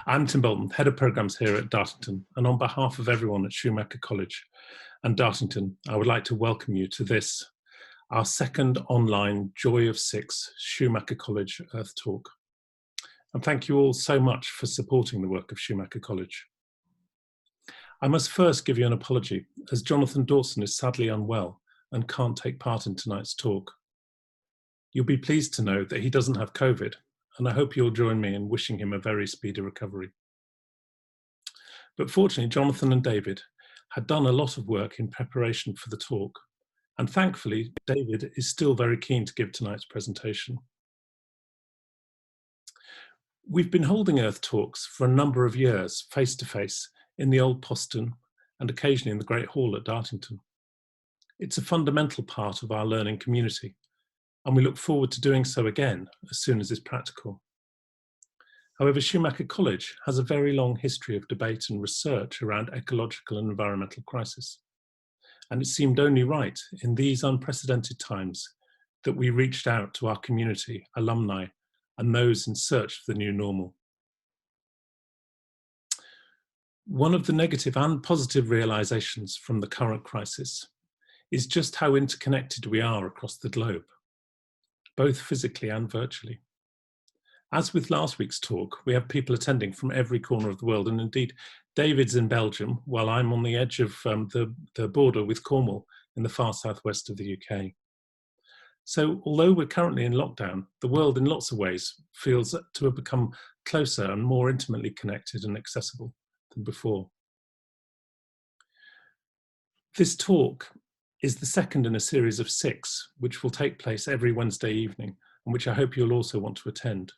I'm Tim Bolton, Head of Programmes here at Dartington, and on behalf of everyone at Schumacher College and Dartington, I would like to welcome you to this, our second online Joy of Six Schumacher College Earth Talk. And thank you all so much for supporting the work of Schumacher College. I must first give you an apology, as Jonathan Dawson is sadly unwell and can't take part in tonight's talk. You'll be pleased to know that he doesn't have COVID, and I hope you'll join me in wishing him a very speedy recovery. But fortunately, Jonathan and David had done a lot of work in preparation for the talk, and thankfully, David is still very keen to give tonight's presentation. We've been holding Earth Talks for a number of years, face-to-face, in the Old Postern and occasionally in the Great Hall at Dartington. It's a fundamental part of our learning community, and we look forward to doing so again as soon as is practical. However, Schumacher College has a very long history of debate and research around ecological and environmental crisis, and it seemed only right in these unprecedented times that we reached out to our community, alumni, and those in search for the new normal. One of the negative and positive realizations from the current crisis is just how interconnected we are across the globe, both physically and virtually. As with last week's talk, we have people attending from every corner of the world, and indeed, David's in Belgium, while I'm on the edge of the border with Cornwall in the far southwest of the UK. So although we're currently in lockdown, the world in lots of ways feels to have become closer and more intimately connected and accessible than before. This talk is the second in a series of 6, which will take place every Wednesday evening, and which I hope you'll also want to attend.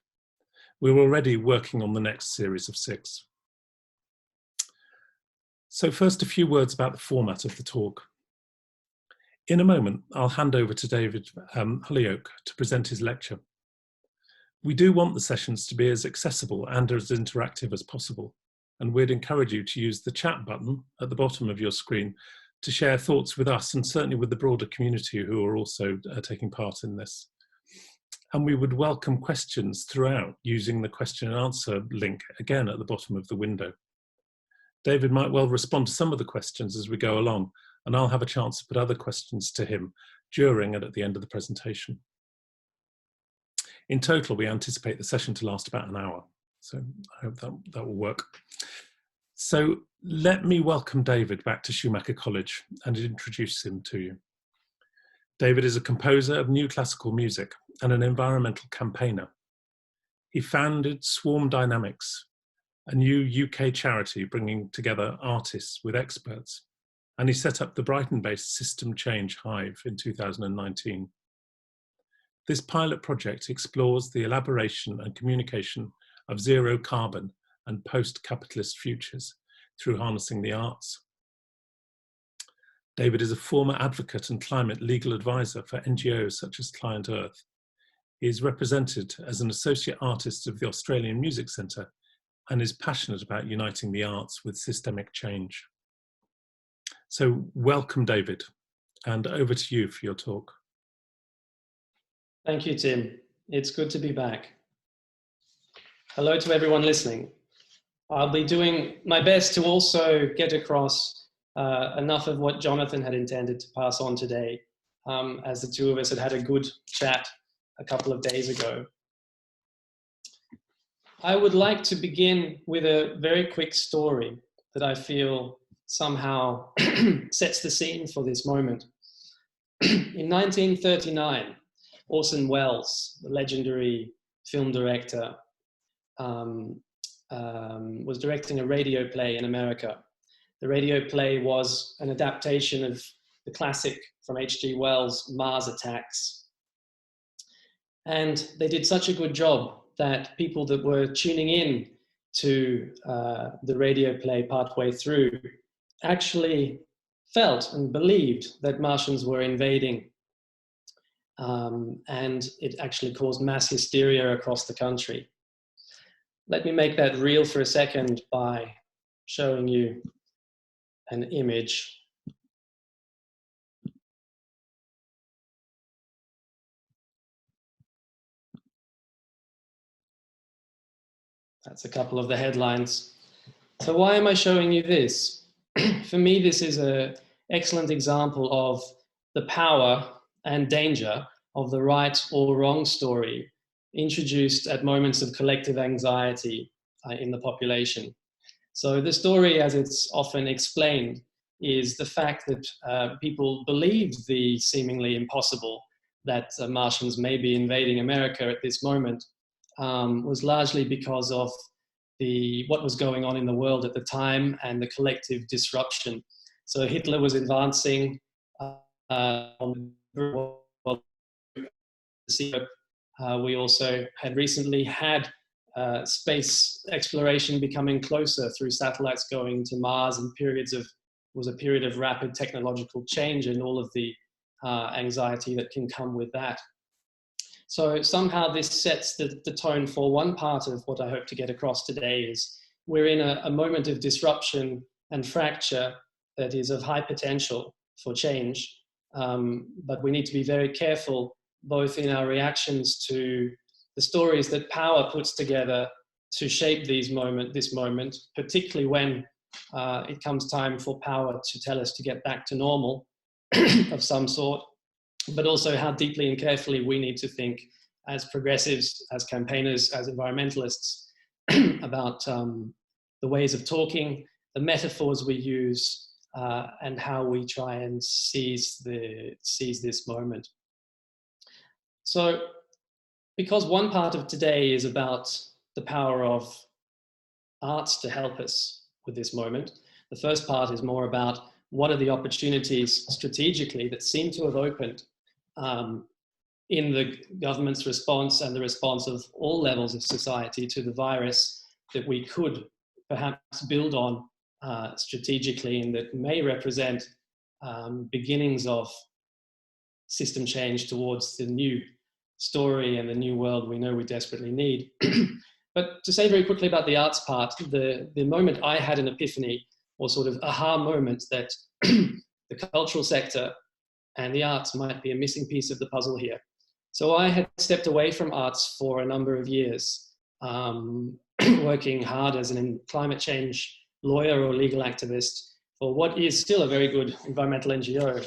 We're already working on the next series of 6. So first, a few words about the format of the talk. In a moment, I'll hand over to David Holyoake to present his lecture. We do want the sessions to be as accessible and as interactive as possible, and we'd encourage you to use the chat button at the bottom of your screen to share thoughts with us and certainly with the broader community who are also taking part in this. And we would welcome questions throughout using the question and answer link again at the bottom of the window. David might well respond to some of the questions as we go along, and I'll have a chance to put other questions to him during and at the end of the presentation. In total, we anticipate the session to last about an hour, so I hope that will work. So let me welcome David back to Schumacher College and introduce him to you. David is a composer of new classical music and an environmental campaigner. He founded Swarm Dynamics, a new UK charity bringing together artists with experts, and he set up the Brighton-based System Change Hive in 2019. This pilot project explores the elaboration and communication of zero carbon and post-capitalist futures through harnessing the arts. David is a former advocate and climate legal advisor for NGOs such as Client Earth. He is represented as an associate artist of the Australian Music Centre and is passionate about uniting the arts with systemic change. So welcome, David, and over to you for your talk. Thank you, Tim. It's good to be back. Hello to everyone listening. I'll be doing my best to also get across enough of what Jonathan had intended to pass on today, as the two of us had a good chat a couple of days ago. I would like to begin with a very quick story that I feel somehow sets the scene for this moment. In 1939, Orson Welles, the legendary film director, was directing a radio play in America. The radio play was an adaptation of the classic from H.G. Wells' Mars Attacks. And they did such a good job that people that were tuning in to the radio play partway through actually felt and believed that Martians were invading. And it actually caused mass hysteria across the country. Let me make that real for a second by showing you an image. That's a couple of the headlines. So why am I showing you this? For me, this is an excellent example of the power and danger of the right or wrong story introduced at moments of collective anxiety in the population. So the story, as it's often explained, is the fact that people believed the seemingly impossible, that Martians may be invading America at this moment, was largely because of what was going on in the world at the time and the collective disruption. So Hitler was advancing we also had recently had space exploration becoming closer through satellites going to Mars, and was a period of rapid technological change and all of the anxiety that can come with that. So somehow this sets the tone for one part of what I hope to get across today is we're in a moment of disruption and fracture that is of high potential for change, but we need to be very careful both in our reactions to the stories that power puts together to shape this moment, particularly when it comes time for power to tell us to get back to normal of some sort, but also how deeply and carefully we need to think as progressives, as campaigners, as environmentalists about the ways of talking, the metaphors we use, and how we try and seize this moment. So, because one part of today is about the power of arts to help us with this moment, the first part is more about what are the opportunities strategically that seem to have opened in the government's response and the response of all levels of society to the virus that we could perhaps build on strategically, and that may represent beginnings of system change towards the new story and the new world we know we desperately need. But to say very quickly about the arts part, the moment I had an epiphany, or sort of aha moment, that the cultural sector and the arts might be a missing piece of the puzzle here. So I had stepped away from arts for a number of years, working hard as a climate change lawyer or legal activist for what is still a very good environmental NGO.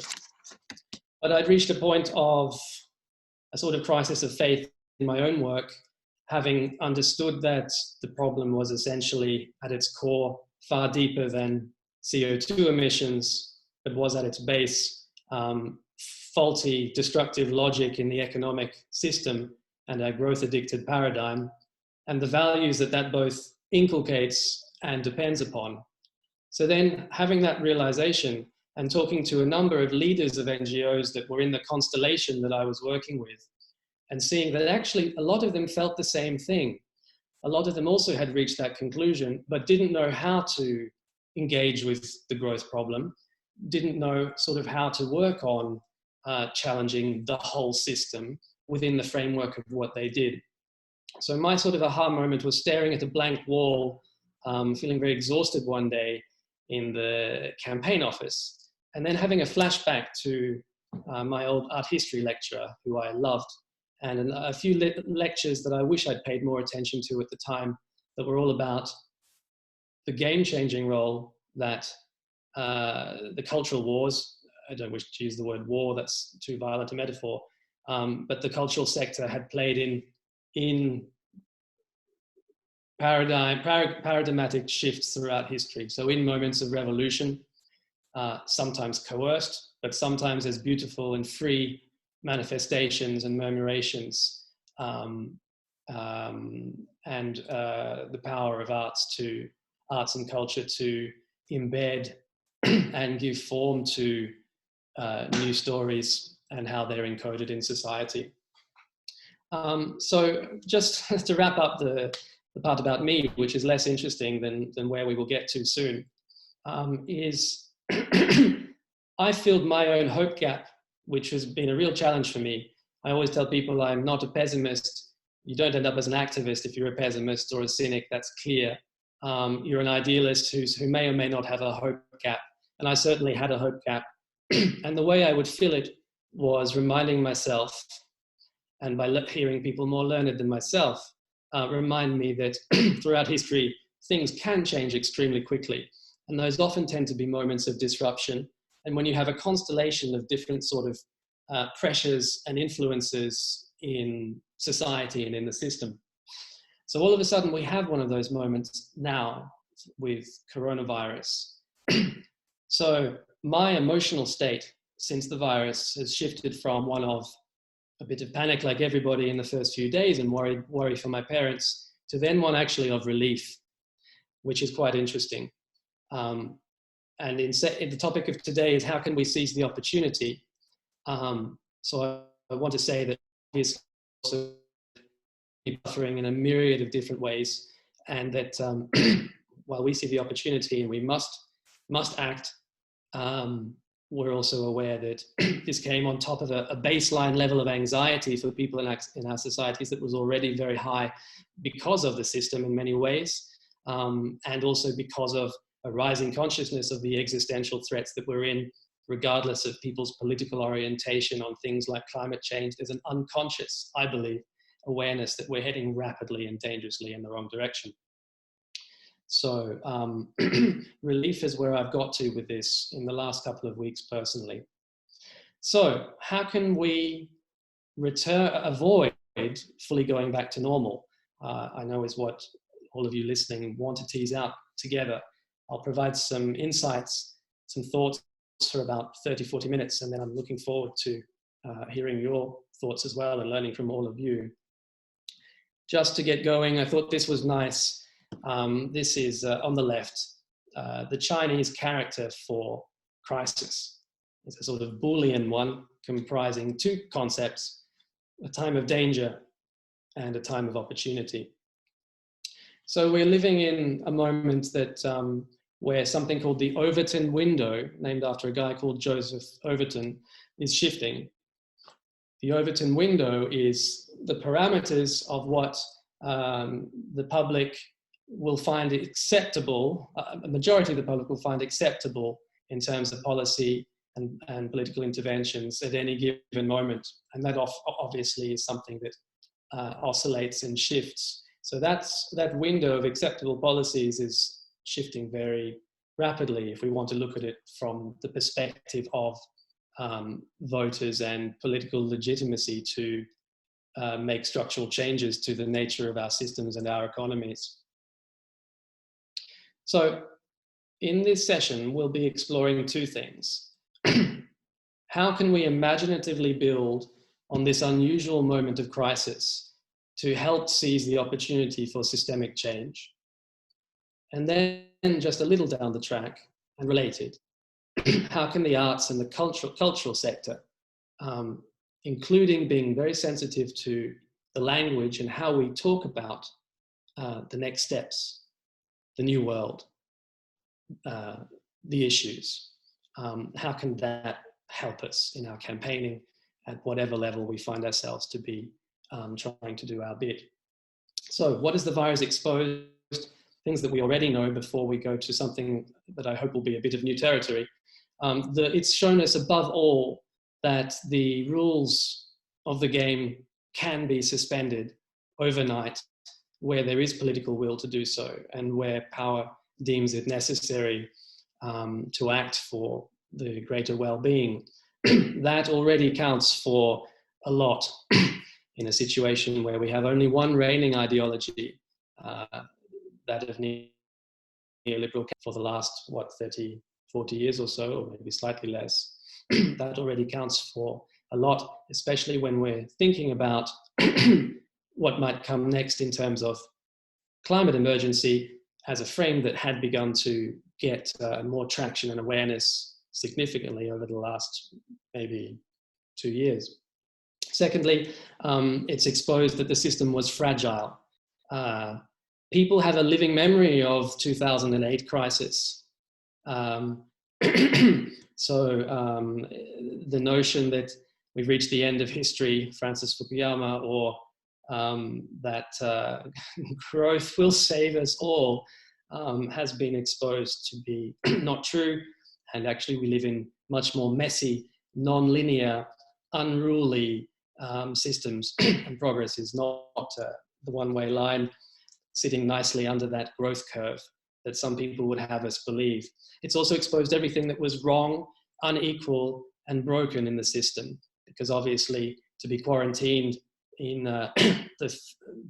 But I'd reached a point of a sort of crisis of faith in my own work, having understood that the problem was essentially at its core far deeper than CO2 emissions, but was at its base faulty, destructive logic in the economic system and a growth-addicted paradigm, and the values that both inculcates and depends upon. So then, having that realization and talking to a number of leaders of NGOs that were in the constellation that I was working with, and seeing that actually a lot of them felt the same thing. A lot of them also had reached that conclusion, but didn't know how to engage with the growth problem, didn't know sort of how to work on challenging the whole system within the framework of what they did. So my sort of aha moment was staring at a blank wall, feeling very exhausted one day in the campaign office, and then having a flashback to my old art history lecturer, who I loved, and a few lectures that I wish I'd paid more attention to at the time, that were all about the game-changing role that the cultural wars, I don't wish to use the word war, that's too violent a metaphor, but the cultural sector had played in paradigmatic shifts throughout history. So in moments of revolution, sometimes coerced, but sometimes as beautiful and free manifestations and murmurations, and the power of arts and culture to embed and give form to new stories and how they're encoded in society. So just to wrap up the part about me, which is less interesting than where we will get to soon, is I filled my own hope gap, which has been a real challenge for me. I always tell people I'm not a pessimist. You don't end up as an activist if you're a pessimist or a cynic, that's clear. You're an idealist who may or may not have a hope gap. And I certainly had a hope gap. And the way I would fill it was reminding myself, and by hearing people more learned than myself, remind me that throughout history, things can change extremely quickly. And those often tend to be moments of disruption. And when you have a constellation of different sort of pressures and influences in society and in the system. So all of a sudden we have one of those moments now with coronavirus. So my emotional state since the virus has shifted from one of a bit of panic like everybody in the first few days and worry for my parents, to then one actually of relief, which is quite interesting. And the topic of today is how can we seize the opportunity? So I want to say that obviously also buffering in a myriad of different ways, and that while we see the opportunity and we must act, we're also aware that this came on top of a baseline level of anxiety for people in our societies that was already very high because of the system in many ways, and also because of a rising consciousness of the existential threats that we're in, regardless of people's political orientation on things like climate change. There's an unconscious, I believe, awareness that we're heading rapidly and dangerously in the wrong direction. So relief is where I've got to with this in the last couple of weeks personally. So how can we avoid fully going back to normal? I know is what all of you listening want to tease out together. I'll provide some insights, some thoughts for about 30, 40 minutes, and then I'm looking forward to hearing your thoughts as well and learning from all of you. Just to get going, I thought this was nice. This is on the left, the Chinese character for crisis. It's a sort of Boolean one comprising two concepts: a time of danger and a time of opportunity. So we're living in a moment that where something called the Overton window, named after a guy called Joseph Overton, is shifting. The Overton window is the parameters of what the public will find acceptable, a majority of the public will find acceptable in terms of policy and political interventions at any given moment. And that obviously is something that oscillates and shifts. So that window of acceptable policies is shifting very rapidly if we want to look at it from the perspective of voters and political legitimacy to make structural changes to the nature of our systems and our economies. So in this session, we'll be exploring two things. How can we imaginatively build on this unusual moment of crisis to help seize the opportunity for systemic change? And then just a little down the track and related, how can the arts and the cultural sector, including being very sensitive to the language and how we talk about the next steps, the new world, the issues, how can that help us in our campaigning at whatever level we find ourselves to be trying to do our bit? So what is the virus exposed? Things that we already know before we go to something that I hope will be a bit of new territory. It's shown us above all that the rules of the game can be suspended overnight where there is political will to do so and where power deems it necessary to act for the greater well-being. That already counts for a lot in a situation where we have only one reigning ideology, that of neoliberal for the last, 30, 40 years or so, or maybe slightly less. That already counts for a lot, especially when we're thinking about what might come next in terms of climate emergency as a frame that had begun to get more traction and awareness significantly over the last maybe 2 years. Secondly, it's exposed that the system was fragile. People have a living memory of 2008 crisis. So the notion that we've reached the end of history, Francis Fukuyama, or that growth will save us all, has been exposed to be not true. And actually we live in much more messy, non-linear, unruly systems, and progress is not one-way line sitting nicely under that growth curve that some people would have us believe. It's also exposed everything that was wrong, unequal, and broken in the system, because obviously to be quarantined in the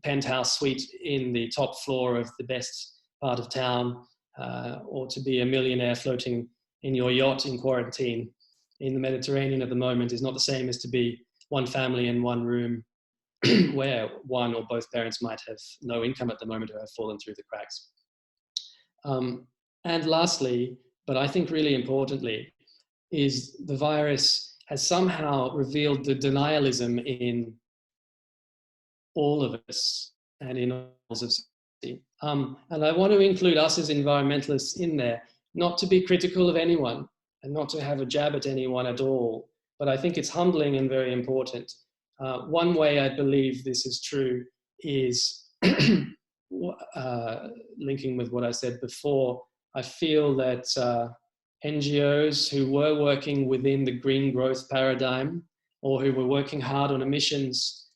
penthouse suite in the top floor of the best part of town, or to be a millionaire floating in your yacht in quarantine in the Mediterranean at the moment is not the same as to be one family in one room where one or both parents might have no income at the moment or have fallen through the cracks. And lastly, but I think really importantly, is the virus has somehow revealed the denialism in all of us and in all of society. And I want to include us as environmentalists in there, not to be critical of anyone and not to have a jab at anyone at all, but I think it's humbling and very important. One way I believe this is true is linking with what I said before. I feel that NGOs who were working within the green growth paradigm or who were working hard on emissions,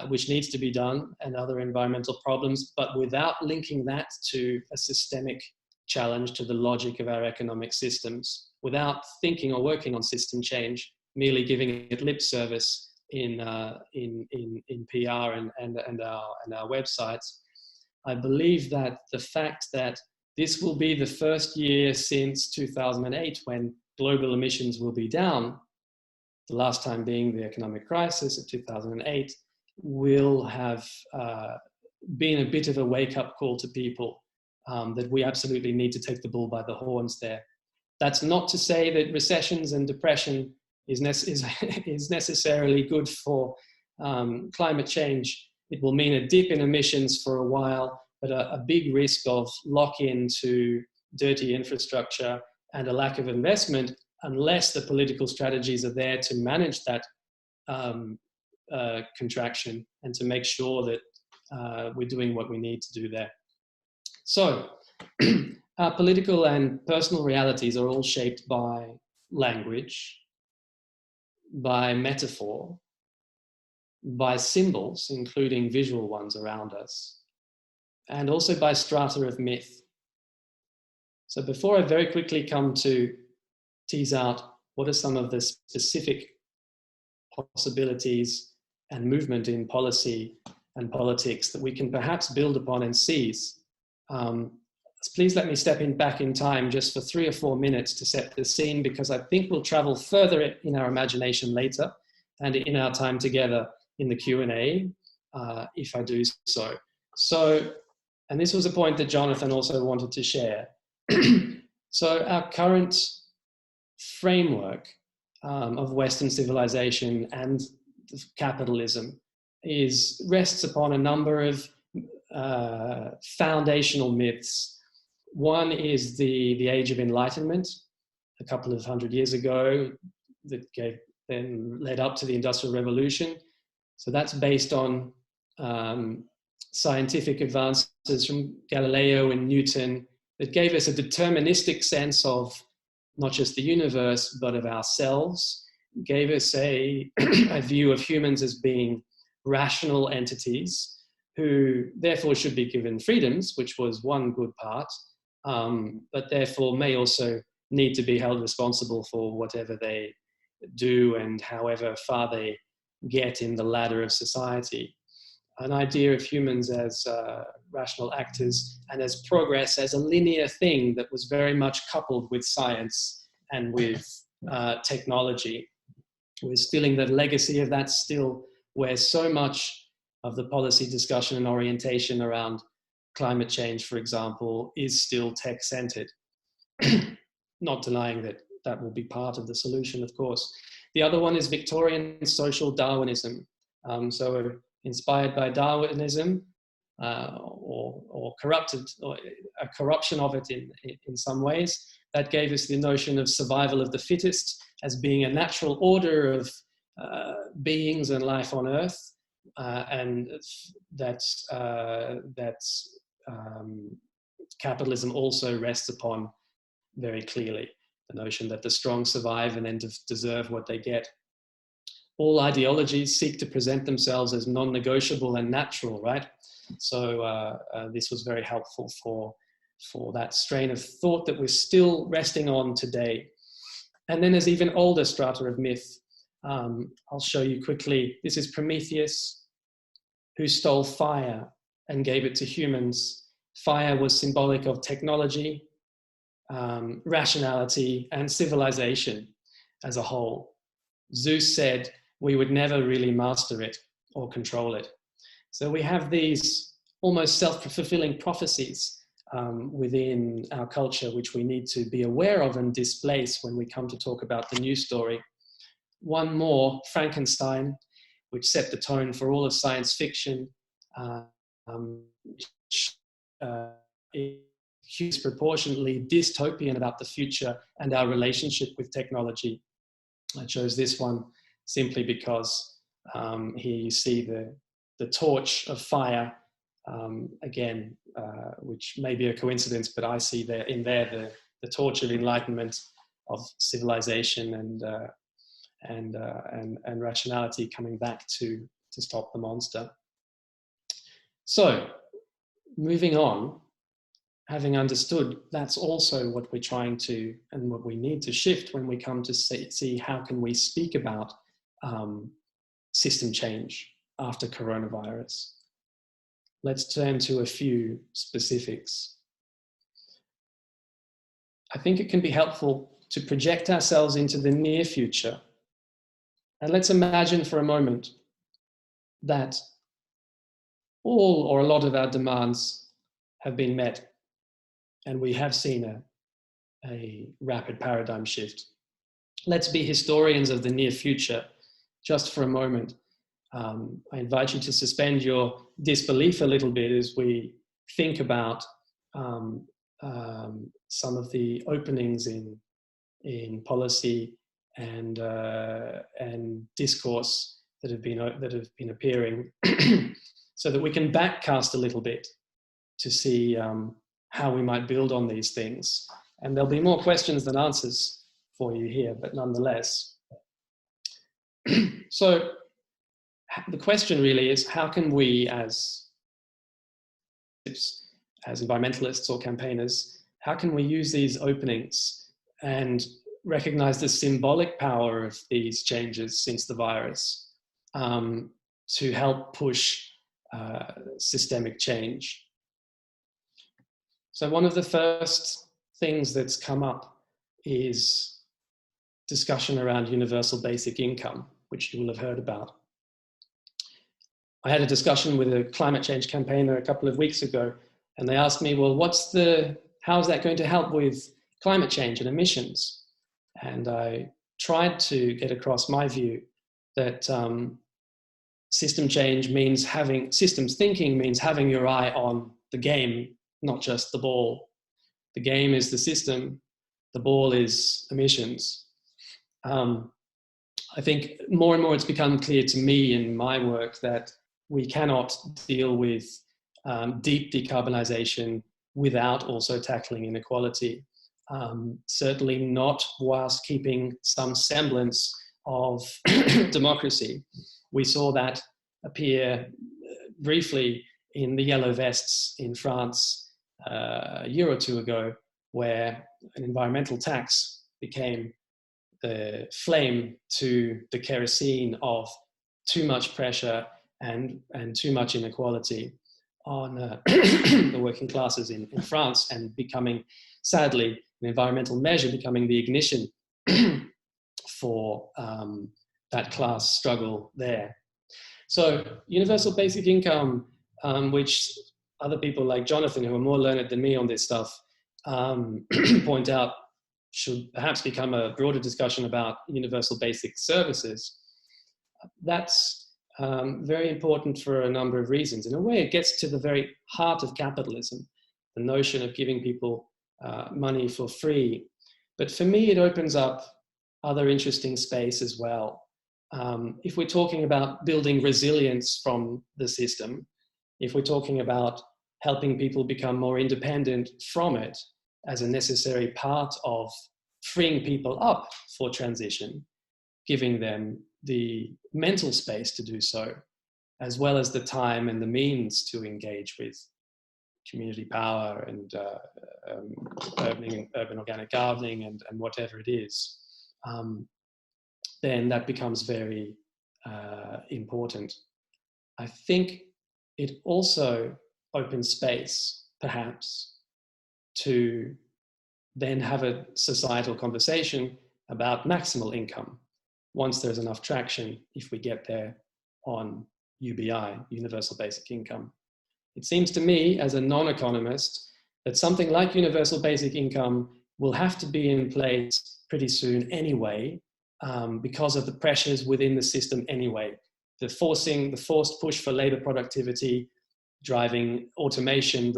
which needs to be done, and other environmental problems, but without linking that to a systemic challenge to the logic of our economic systems, without thinking or working on system change, merely giving it lip service in PR and our websites. I believe that the fact that this will be the first year since 2008 when global emissions will be down, the last time being the economic crisis of 2008, will have been a bit of a wake-up call to people that we absolutely need to take the bull by the horns there. That's not to say that recessions and depression is necessarily good for climate change. It will mean a dip in emissions for a while, but a big risk of lock-in to dirty infrastructure and a lack of investment unless the political strategies are there to manage that contraction and to make sure that we're doing what we need to do there. So our political and personal realities are all shaped by language, by metaphor, by symbols, including visual ones around us, and also by strata of myth. So before I very quickly come to tease out what are some of the specific possibilities and movement in policy and politics that we can perhaps build upon and seize, please let me step back in time just for 3 or 4 minutes to set the scene, because I think we'll travel further in our imagination later and in our time together in the Q&A, if I do so. And this was a point that Jonathan also wanted to share. So our current framework of Western civilization and capitalism rests upon a number of foundational myths. One is the Age of Enlightenment, a couple of 100 years ago, that then led up to the Industrial Revolution. So that's based on scientific advances from Galileo and Newton that gave us a deterministic sense of not just the universe, but of ourselves, gave us a view of humans as being rational entities who therefore should be given freedoms, which was one good part, but therefore may also need to be held responsible for whatever they do and however far they get in the ladder of society. An idea of humans as rational actors and as progress as a linear thing that was very much coupled with science and with technology. We're feeling the legacy of that still, where so much of the policy discussion and orientation around climate change, for example, is still tech-centered. Not denying that that will be part of the solution, of course. The other one is Victorian social Darwinism. So inspired by Darwinism, or corrupted, or a corruption of it in some ways, that gave us the notion of survival of the fittest as being a natural order of beings and life on Earth, and that capitalism also rests upon very clearly the notion that the strong survive and then deserve what they get. all ideologies seek to present themselves as non-negotiable and natural, right? So this was very helpful for that strain of thought that we're still resting on today. And then there's even older strata of myth. I'll show you quickly. This is Prometheus, who stole fire and gave it to humans. Fire was symbolic of technology, rationality, and civilization as a whole. Zeus said we would never really master it or control it. So we have these almost self-fulfilling prophecies within our culture, which we need to be aware of and displace when we come to talk about the new story. One more, Frankenstein, which set the tone for all of science fiction, which is proportionately dystopian about the future and our relationship with technology. I chose this one simply because here you see the torch of fire, again, which may be a coincidence, but I see there the torch of enlightenment, of civilization and rationality coming back to stop the monster. So, moving on, having understood that's also what we're trying to and what we need to shift when we come to see how can we speak about system change after coronavirus. Let's turn to a few specifics. I think it can be helpful to project ourselves into the near future. And let's imagine for a moment that all or a lot of our demands have been met and we have seen a rapid paradigm shift. Let's be historians of the near future just for a moment. I invite you to suspend your disbelief a little bit as we think about some of the openings in policy and discourse that have been appearing, so that we can backcast a little bit to see how we might build on these things. And there'll be more questions than answers for you here, but nonetheless. So the question really is, how can we as environmentalists or campaigners, how can we use these openings and recognize the symbolic power of these changes since the virus to help push systemic change? So one of the first things that's come up is discussion around universal basic income, which you will have heard about. I had a discussion with a climate change campaigner a couple of weeks ago, and they asked me, well, how is that going to help with climate change and emissions? And I tried to get across my view that system change means systems thinking means having your eye on the game, not just the ball. The game is the system, the ball is emissions. I think more and more it's become clear to me in my work that we cannot deal with deep decarbonization without also tackling inequality. Certainly not whilst keeping some semblance of democracy. We saw that appear briefly in the yellow vests in France a year or two ago, where an environmental tax became the flame to the kerosene of too much pressure and too much inequality on the working classes in France, and becoming, sadly, an environmental measure becoming the ignition for that class struggle there. So universal basic income, which other people like Jonathan, who are more learned than me on this stuff, point out should perhaps become a broader discussion about universal basic services. That's very important for a number of reasons. In a way, it gets to the very heart of capitalism, the notion of giving people money for free. But for me, it opens up other interesting space as well. If we're talking about building resilience from the system, if we're talking about helping people become more independent from it as a necessary part of freeing people up for transition, giving them the mental space to do so, as well as the time and the means to engage with community power and urban organic gardening and whatever it is, then that becomes very important. I think it also opens space, perhaps, to then have a societal conversation about maximal income once there's enough traction, if we get there, on UBI, Universal Basic Income. It seems to me, as a non-economist, that something like Universal Basic Income will have to be in place pretty soon anyway, because of the pressures within the system anyway. The forced push for labor productivity, driving automation,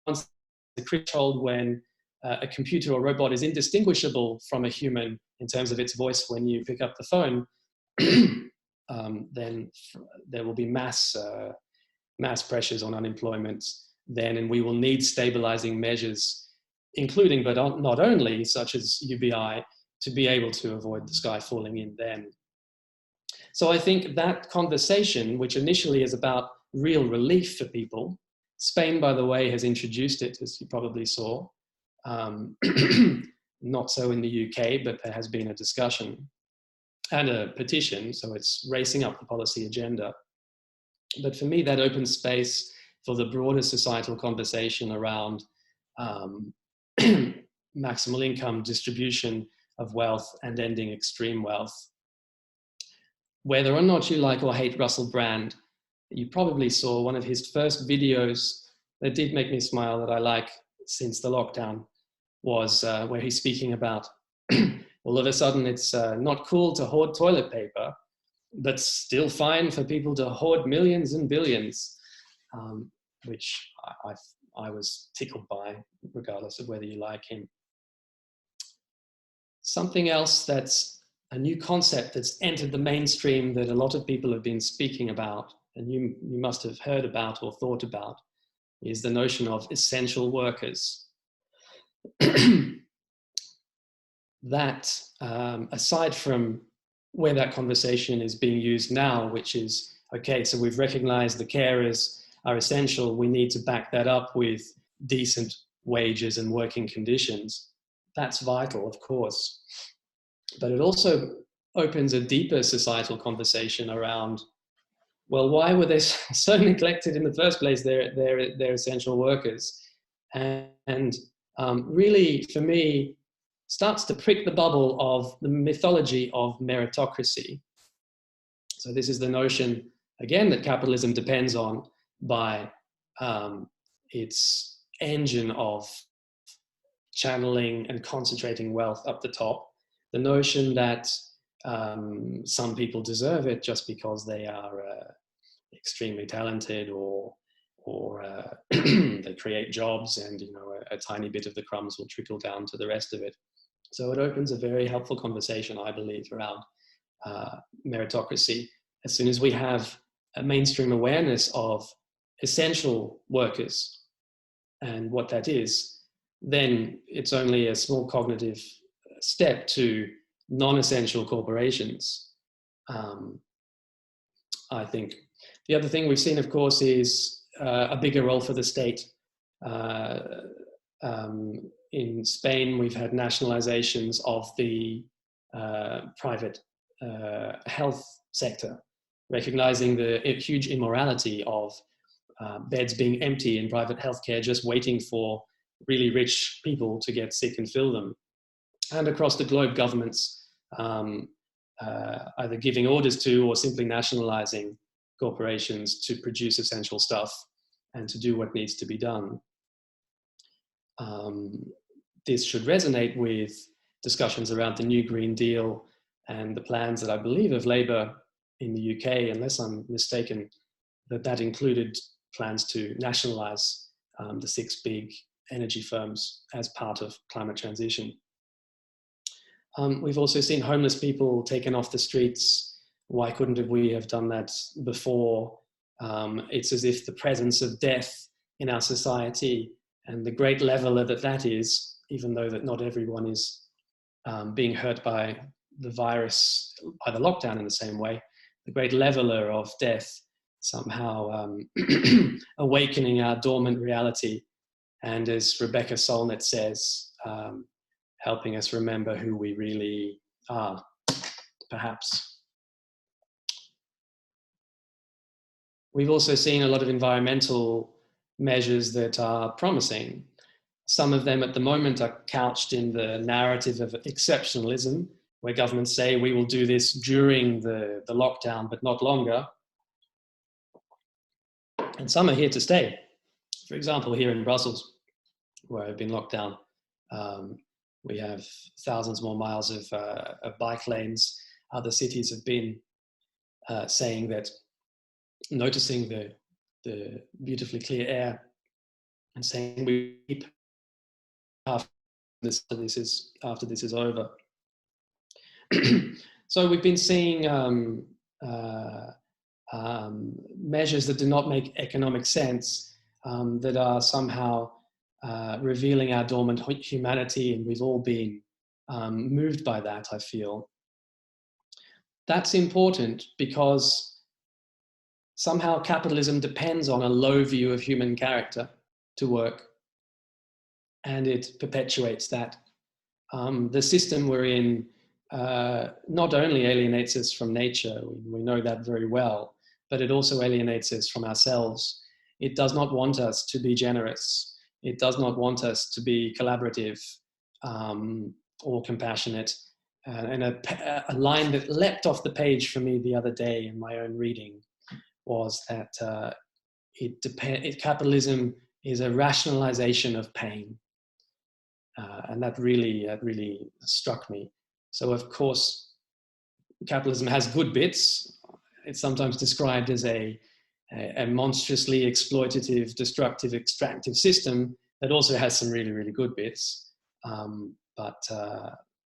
once the threshold when a computer or robot is indistinguishable from a human in terms of its voice when you pick up the phone, then there will be mass pressures on unemployment then, and we will need stabilizing measures, including but not only, such as UBI, to be able to avoid the sky falling in then. So I think that conversation, which initially is about real relief for people, Spain, by the way, has introduced it, as you probably saw. Not so in the UK, but there has been a discussion and a petition, so it's racing up the policy agenda. But for me, that opens space for the broader societal conversation around maximal income, distribution of wealth, and ending extreme wealth. Whether or not you like or hate Russell Brand, you probably saw one of his first videos that did make me smile, that I like since the lockdown, was where he's speaking about all of a sudden it's not cool to hoard toilet paper, but still fine for people to hoard millions and billions, which I was tickled by, regardless of whether you like him. Something else that's a new concept that's entered the mainstream that a lot of people have been speaking about, and you must have heard about or thought about, is the notion of essential workers. That, aside from where that conversation is being used now, which is, okay, so we've recognized the carers are essential, we need to back that up with decent wages and working conditions. That's vital, of course. But it also opens a deeper societal conversation around, well, why were they so neglected in the first place? They're essential workers. And really, for me, starts to prick the bubble of the mythology of meritocracy. So this is the notion, again, that capitalism depends on by its engine of channeling and concentrating wealth up the top. The notion that some people deserve it just because they are extremely talented or they create jobs, and a tiny bit of the crumbs will trickle down to the rest of it. So it opens a very helpful conversation, I believe, around meritocracy. As soon as we have a mainstream awareness of essential workers and what that is, then it's only a small cognitive step to non-essential corporations. I think the other thing we've seen, of course, is a bigger role for the state. In Spain, we've had nationalizations of the private health sector, recognizing the huge immorality of beds being empty in private healthcare, just waiting for really rich people to get sick and fill them. And across the globe, governments either giving orders to or simply nationalizing corporations to produce essential stuff and to do what needs to be done. This should resonate with discussions around the new Green Deal and the plans that I believe of Labour in the UK, unless I'm mistaken, that included plans to nationalise the 6 big energy firms as part of climate transition. We've also seen homeless people taken off the streets. Why couldn't we have done that before? It's as if the presence of death in our society and the great leveler that is, even though that not everyone is being hurt by the virus, by the lockdown in the same way, the great leveler of death, somehow awakening our dormant reality. And as Rebecca Solnit says, helping us remember who we really are, perhaps. We've also seen a lot of environmental measures that are promising. Some of them at the moment are couched in the narrative of exceptionalism, where governments say we will do this during the lockdown, but not longer. And some are here to stay. For example, here in Brussels, where I've been locked down, we have thousands more miles of bike lanes. Other cities have been saying that, noticing the beautifully clear air and saying we keep after this is over. So we've been seeing measures that do not make economic sense, that are somehow revealing our dormant humanity, and we've all been moved by that, I feel. That's important because somehow capitalism depends on a low view of human character to work, and it perpetuates that. The system we're in not only alienates us from nature, we know that very well, but it also alienates us from ourselves. It does not want us to be generous. It does not want us to be collaborative or compassionate. And a line that leapt off the page for me the other day in my own reading was that capitalism is a rationalization of pain. And that really struck me. So of course, capitalism has good bits. It's sometimes described as a monstrously exploitative, destructive, extractive system that also has some really, really good bits. But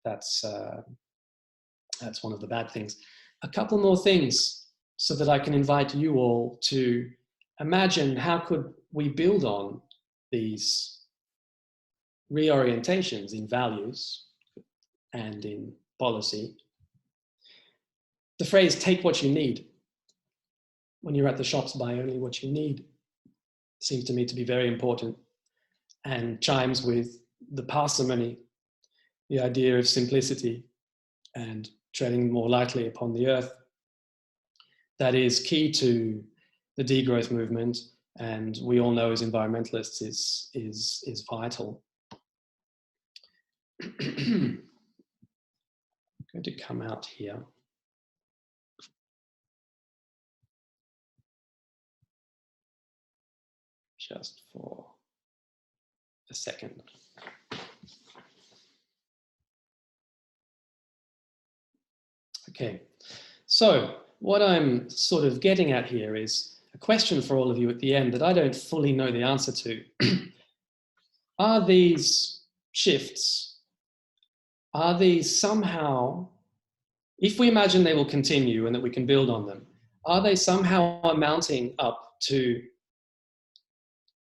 that's one of the bad things. A couple more things so that I can invite you all to imagine how could we build on these reorientations in values and in policy. The phrase, take what you need, when you're at the shops, buy only what you need, seems to me to be very important and chimes with the parsimony, the idea of simplicity and treading more lightly upon the earth. That is key to the degrowth movement, and we all know as environmentalists is vital. I'm going to come out here. Just for a second. Okay, so what I'm sort of getting at here is a question for all of you at the end that I don't fully know the answer to. Are these shifts, are these somehow, if we imagine they will continue and that we can build on them, are they somehow amounting up to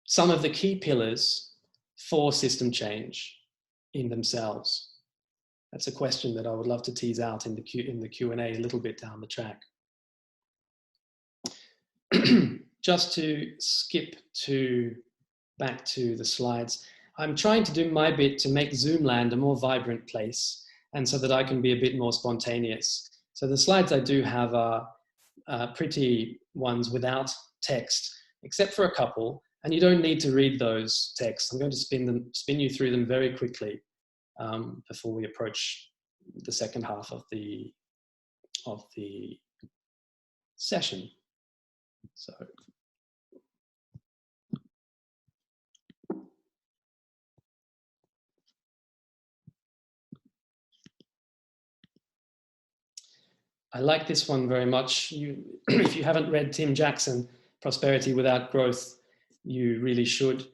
some of the key pillars for system change in themselves? That's a question that I would love to tease out in the Q&A a little bit down the track. Just to skip back to the slides, I'm trying to do my bit to make Zoomland a more vibrant place, and so that I can be a bit more spontaneous. So the slides I do have are pretty ones without text, except for a couple, and you don't need to read those texts. I'm going to spin you through them very quickly before we approach the second half of the session. So I like this one very much. If you haven't read Tim Jackson, Prosperity Without Growth, you really should.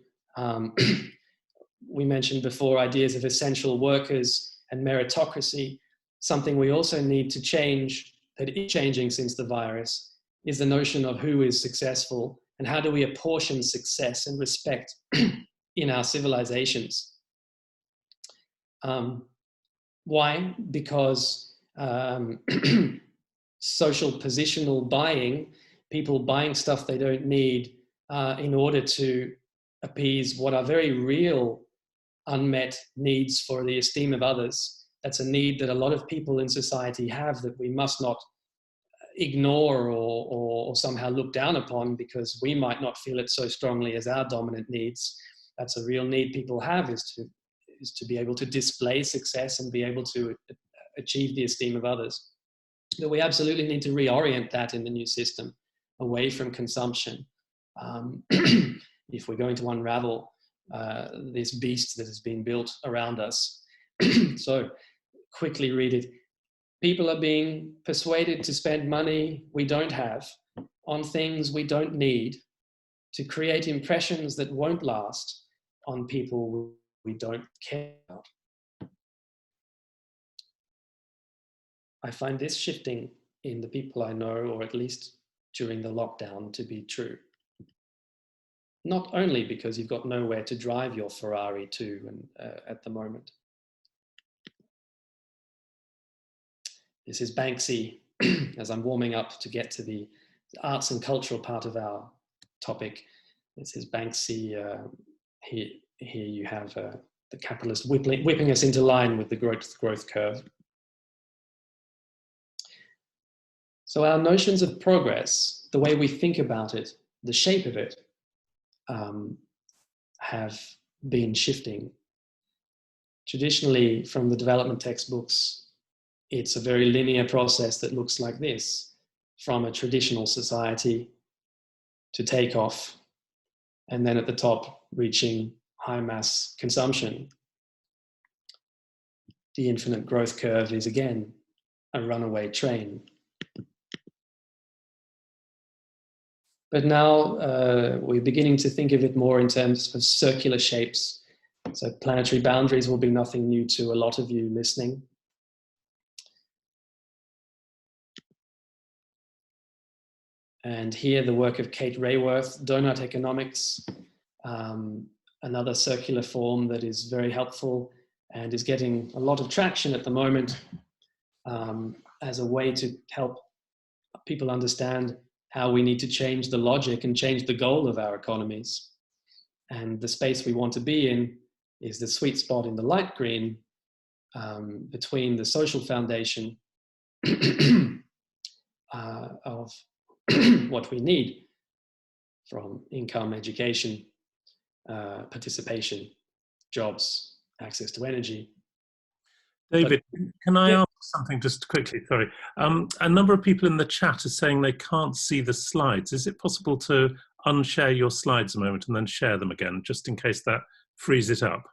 We mentioned before ideas of essential workers and meritocracy. Something we also need to change, that is changing since the virus, is the notion of who is successful and how do we apportion success and respect in our civilizations. Why? Because social positional buying, people buying stuff they don't need in order to appease what are very real unmet needs for the esteem of others. That's a need that a lot of people in society have, that we must not ignore or somehow look down upon because we might not feel it so strongly as our dominant needs. That's a real need people have, is to be able to display success and be able to achieve the esteem of others. But we absolutely need to reorient that in the new system, away from consumption. If we're going to unravel this beast that has been built around us. So quickly read it. People are being persuaded to spend money we don't have on things we don't need, to create impressions that won't last on people we don't care about. I find this shifting in the people I know, or at least during the lockdown, to be true. Not only because you've got nowhere to drive your Ferrari to at the moment. This is Banksy, as I'm warming up to get to the arts and cultural part of our topic. This is Banksy. Here you have the capitalist whipping us into line with the growth curve. So our notions of progress, the way we think about it, the shape of it, have been shifting. Traditionally, from the development textbooks, it's a very linear process that looks like this: from a traditional society to take off, and then at the top, reaching high mass consumption. The infinite growth curve is again a runaway train. But now we're beginning to think of it more in terms of circular shapes. So planetary boundaries will be nothing new to a lot of you listening. And here the work of Kate Raworth, Donut Economics, another circular form that is very helpful and is getting a lot of traction at the moment as a way to help people understand how we need to change the logic and change the goal of our economies. And the space we want to be in is the sweet spot in the light green between the social foundation of what we need from income, education, participation, jobs, access to energy. David, can I ask something just quickly? Sorry. A number of people in the chat are saying they can't see the slides. Is it possible to unshare your slides a moment and then share them again, just in case that frees it up?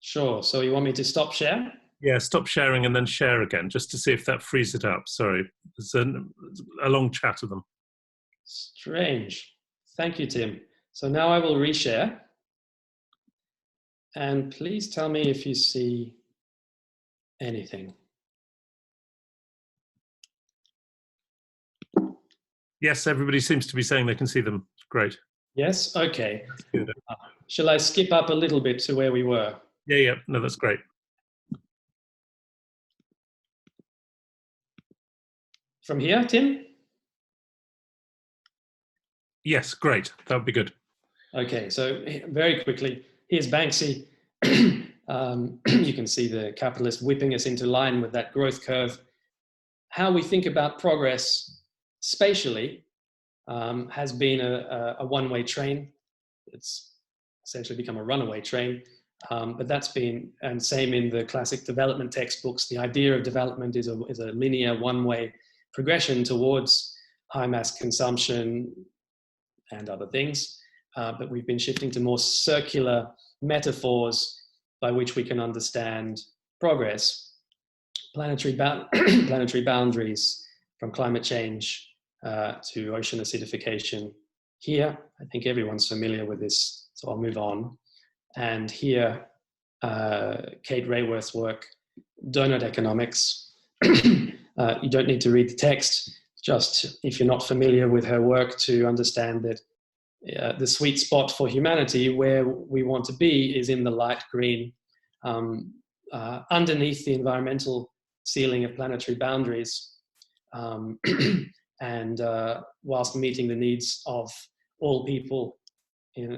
Sure. So you want me to stop share? Yeah, stop sharing and then share again, just to see if that frees it up. Sorry, there's a long chat of them. Strange. Thank you, Tim. So now I will reshare. And please tell me if you see anything. Yes, everybody seems to be saying they can see them. Great. Yes? Okay. Shall I skip up a little bit to where we were? Yeah. No, that's great. From here, Tim? Yes, great. That would be good. Okay, so very quickly, here's Banksy. You can see the capitalist whipping us into line with that growth curve. How we think about progress spatially has been a one-way train. It's essentially become a runaway train. But that's been, and same in the classic development textbooks, the idea of development is a linear one-way progression towards high mass consumption and other things. But we've been shifting to more circular metaphors by which we can understand progress. Planetary boundaries, from climate change to ocean acidification. Here, I think everyone's familiar with this, so I'll move on. And here, Kate Raworth's work, Donut Economics. You don't need to read the text, just if you're not familiar with her work, to understand that the sweet spot for humanity, where we want to be, is in the light green. underneath the environmental ceiling of planetary boundaries, and whilst meeting the needs of all people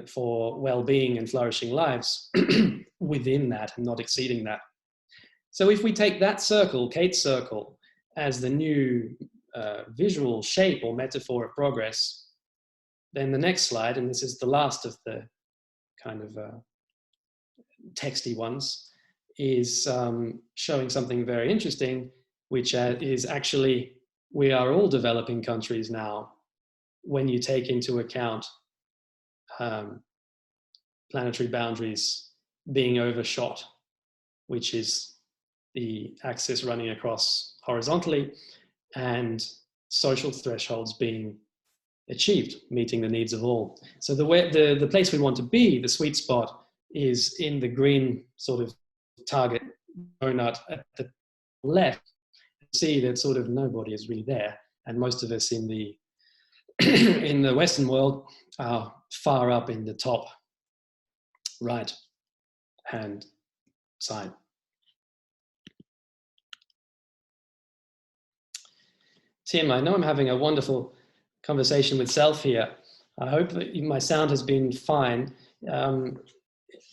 for well-being and flourishing lives within that and not exceeding that. So if we take that circle, Kate's circle, as the new visual shape or metaphor of progress, then the next slide, and this is the last of the kind of texty ones, is showing something very interesting, which is actually, we are all developing countries now when you take into account planetary boundaries being overshot, which is the axis running across horizontally, and social thresholds being achieved, meeting the needs of all. So the place we want to be, the sweet spot, is in the green sort of target donut at the left. See that sort of nobody is really there, and most of us in the in the Western world are far up in the top right hand side. Tim, I know I'm having a wonderful conversation with self here. I hope that my sound has been fine.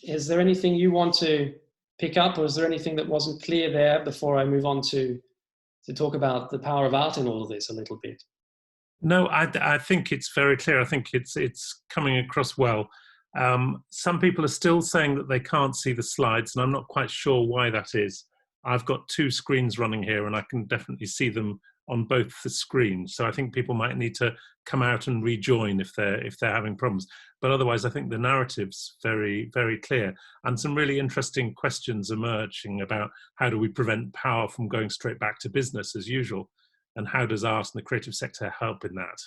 Is there anything you want to pick up, or is there anything that wasn't clear there before I move on to talk about the power of art in all of this a little bit? No, I think it's very clear. I think it's coming across well. Some people are still saying that they can't see the slides, and I'm not quite sure why that is. I've got two screens running here, and I can definitely see them on both the screens. So I think people might need to come out and rejoin if they're having problems. But otherwise, I think the narrative's very, very clear, and some really interesting questions emerging about how do we prevent power from going straight back to business as usual, and how does art and the creative sector help in that?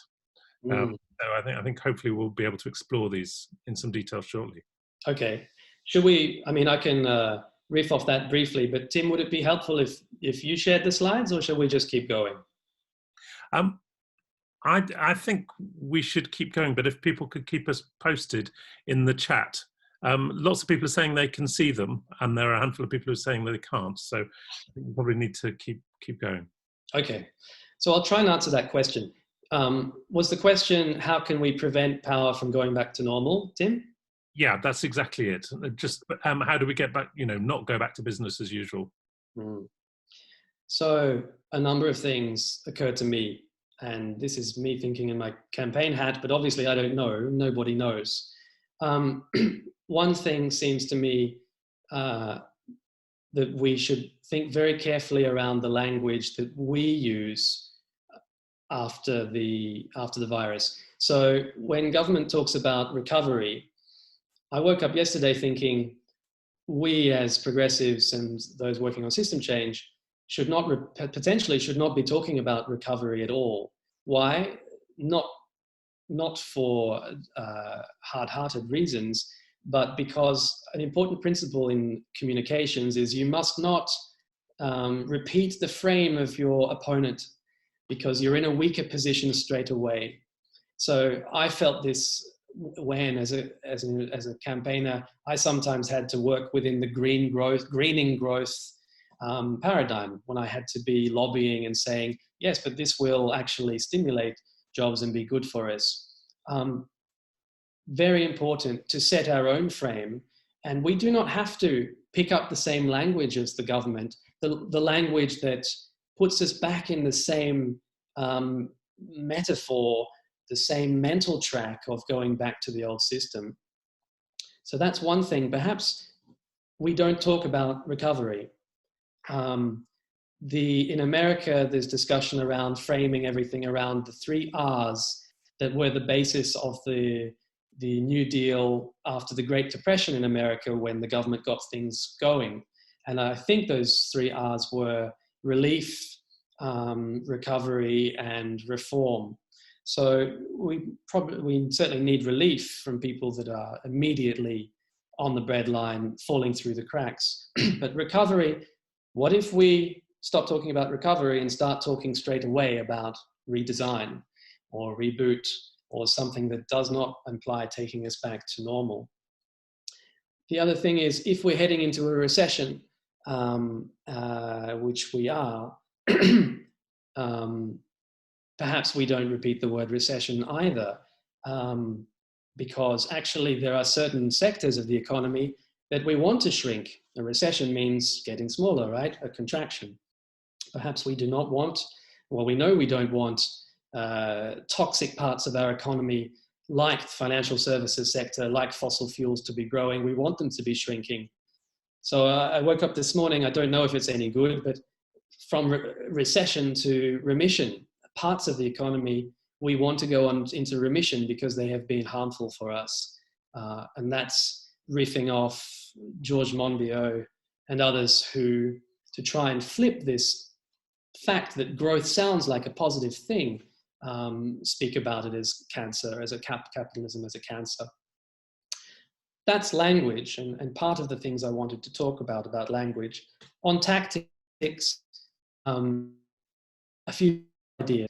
So I think hopefully we'll be able to explore these in some detail shortly. Okay. Should we? I mean, I can riff off that briefly, but Tim, would it be helpful if you shared the slides, or shall we just keep going? I think we should keep going, but if people could keep us posted in the chat. Lots of people are saying they can see them, and there are a handful of people who are saying that they can't. So I think we probably need to keep going. Okay, so I'll try and answer that question. Was the question, how can we prevent power from going back to normal, Tim? Yeah, that's exactly it. Just how do we get back, not go back to business as usual? So a number of things occurred to me, and this is me thinking in my campaign hat, but obviously I don't know, nobody knows. One thing seems to me that we should think very carefully around the language that we use after the virus. So when government talks about recovery, I woke up yesterday thinking we as progressives and those working on system change potentially should not be talking about recovery at all. Why? Not for hard-hearted reasons, but because an important principle in communications is you must not repeat the frame of your opponent, because you're in a weaker position straight away. So I felt this when, as a campaigner, I sometimes had to work within the greening growth paradigm, when I had to be lobbying and saying, yes, but this will actually stimulate jobs and be good for us. Very important to set our own frame, and we do not have to pick up the same language as the government, the language that puts us back in the same metaphor, the same mental track of going back to the old system. So that's one thing. Perhaps we don't talk about recovery. In America, there's discussion around framing everything around the 3 R's that were the basis of the New Deal after the Great Depression in America, when the government got things going. And I think those 3 R's were relief, recovery, and reform. So we certainly need relief from people that are immediately on the breadline, falling through the cracks. But recovery, what if we stop talking about recovery and start talking straight away about redesign or reboot, or something that does not imply taking us back to normal? The other thing is, if we're heading into a recession, which we are, perhaps we don't repeat the word recession either, because actually there are certain sectors of the economy that we want to shrink. A recession means getting smaller, right? A contraction. Perhaps we do not want, well, we know we don't want toxic parts of our economy like the financial services sector, like fossil fuels to be growing. We want them to be shrinking. So I woke up this morning, I don't know if it's any good, but from recession to remission, parts of the economy, we want to go on into remission because they have been harmful for us. And that's riffing off George Monbiot and others who, to try and flip this fact that growth sounds like a positive thing, speak about it as cancer, as a capitalism as a cancer. That's language, and part of the things I wanted to talk about language. On tactics, a few ideas.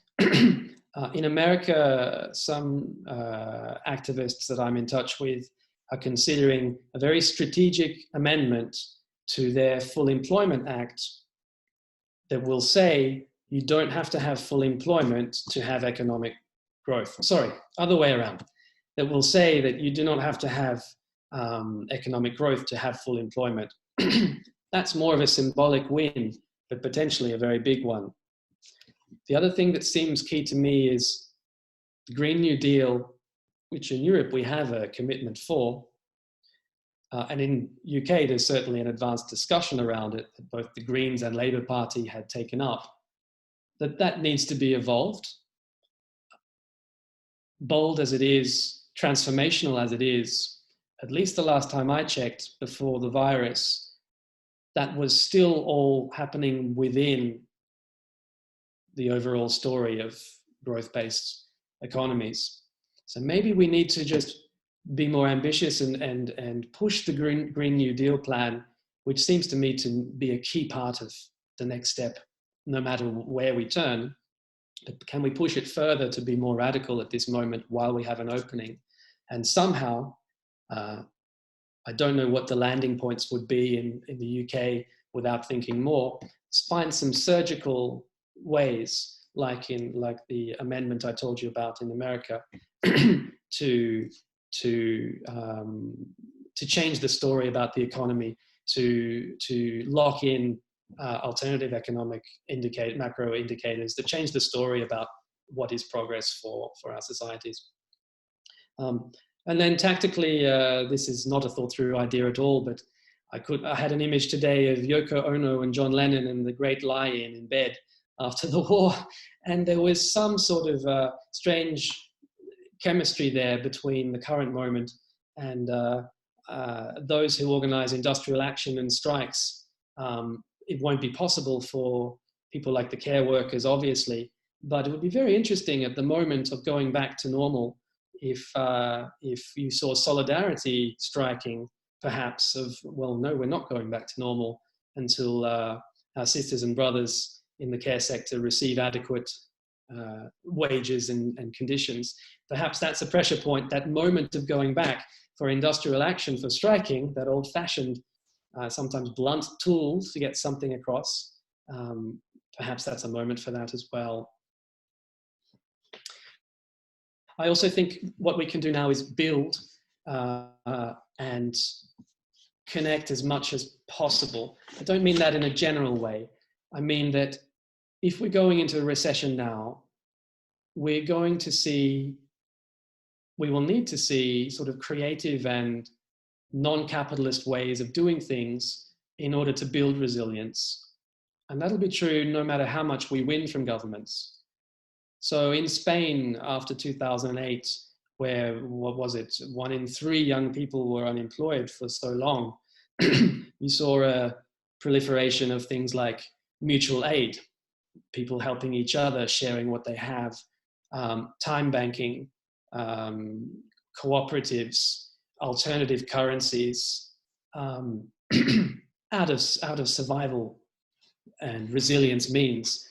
In America, some activists that I'm in touch with are considering a very strategic amendment to their Full Employment Act that will say you don't have to have full employment to have economic growth. Sorry, other way around. That will say that you do not have to have economic growth to have full employment. That's more of a symbolic win, but potentially a very big one. The other thing that seems key to me is the Green New Deal, which in Europe we have a commitment for, and in UK there's certainly an advanced discussion around it that both the Greens and Labour Party had taken up, that needs to be evolved. Bold as it is, transformational as it is, at least the last time I checked before the virus, that was still all happening within the overall story of growth-based economies. So maybe we need to just be more ambitious and push the Green New Deal plan, which seems to me to be a key part of the next step, no matter where we turn. But can we push it further to be more radical at this moment while we have an opening? And somehow, I don't know what the landing points would be in the UK without thinking more, find some surgical ways, like the amendment I told you about in America, to change the story about the economy, to lock in alternative economic macro indicators that change the story about what is progress for our societies. And then tactically, this is not a thought through idea at all, but I had an image today of Yoko Ono and John Lennon and the great lie-in in bed after the war. And there was some sort of strange chemistry there between the current moment and those who organize industrial action and strikes. It won't be possible for people like the care workers, obviously, but it would be very interesting at the moment of going back to normal if you saw solidarity striking, perhaps, of, well, no, we're not going back to normal until our sisters and brothers in the care sector receive adequate wages and conditions. Perhaps that's a pressure point, that moment of going back for industrial action, for striking, that old-fashioned, sometimes blunt tool to get something across. Perhaps that's a moment for that as well. I also think what we can do now is build and connect as much as possible. I don't mean that in a general way. I mean that if we're going into a recession now, we will need to see sort of creative and non-capitalist ways of doing things in order to build resilience. And that'll be true no matter how much we win from governments. So in Spain, after 2008, where, what was it, 1 in 3 young people were unemployed for so long, you saw a proliferation of things like mutual aid, people helping each other, sharing what they have, time banking, cooperatives, alternative currencies, out of survival and resilience means.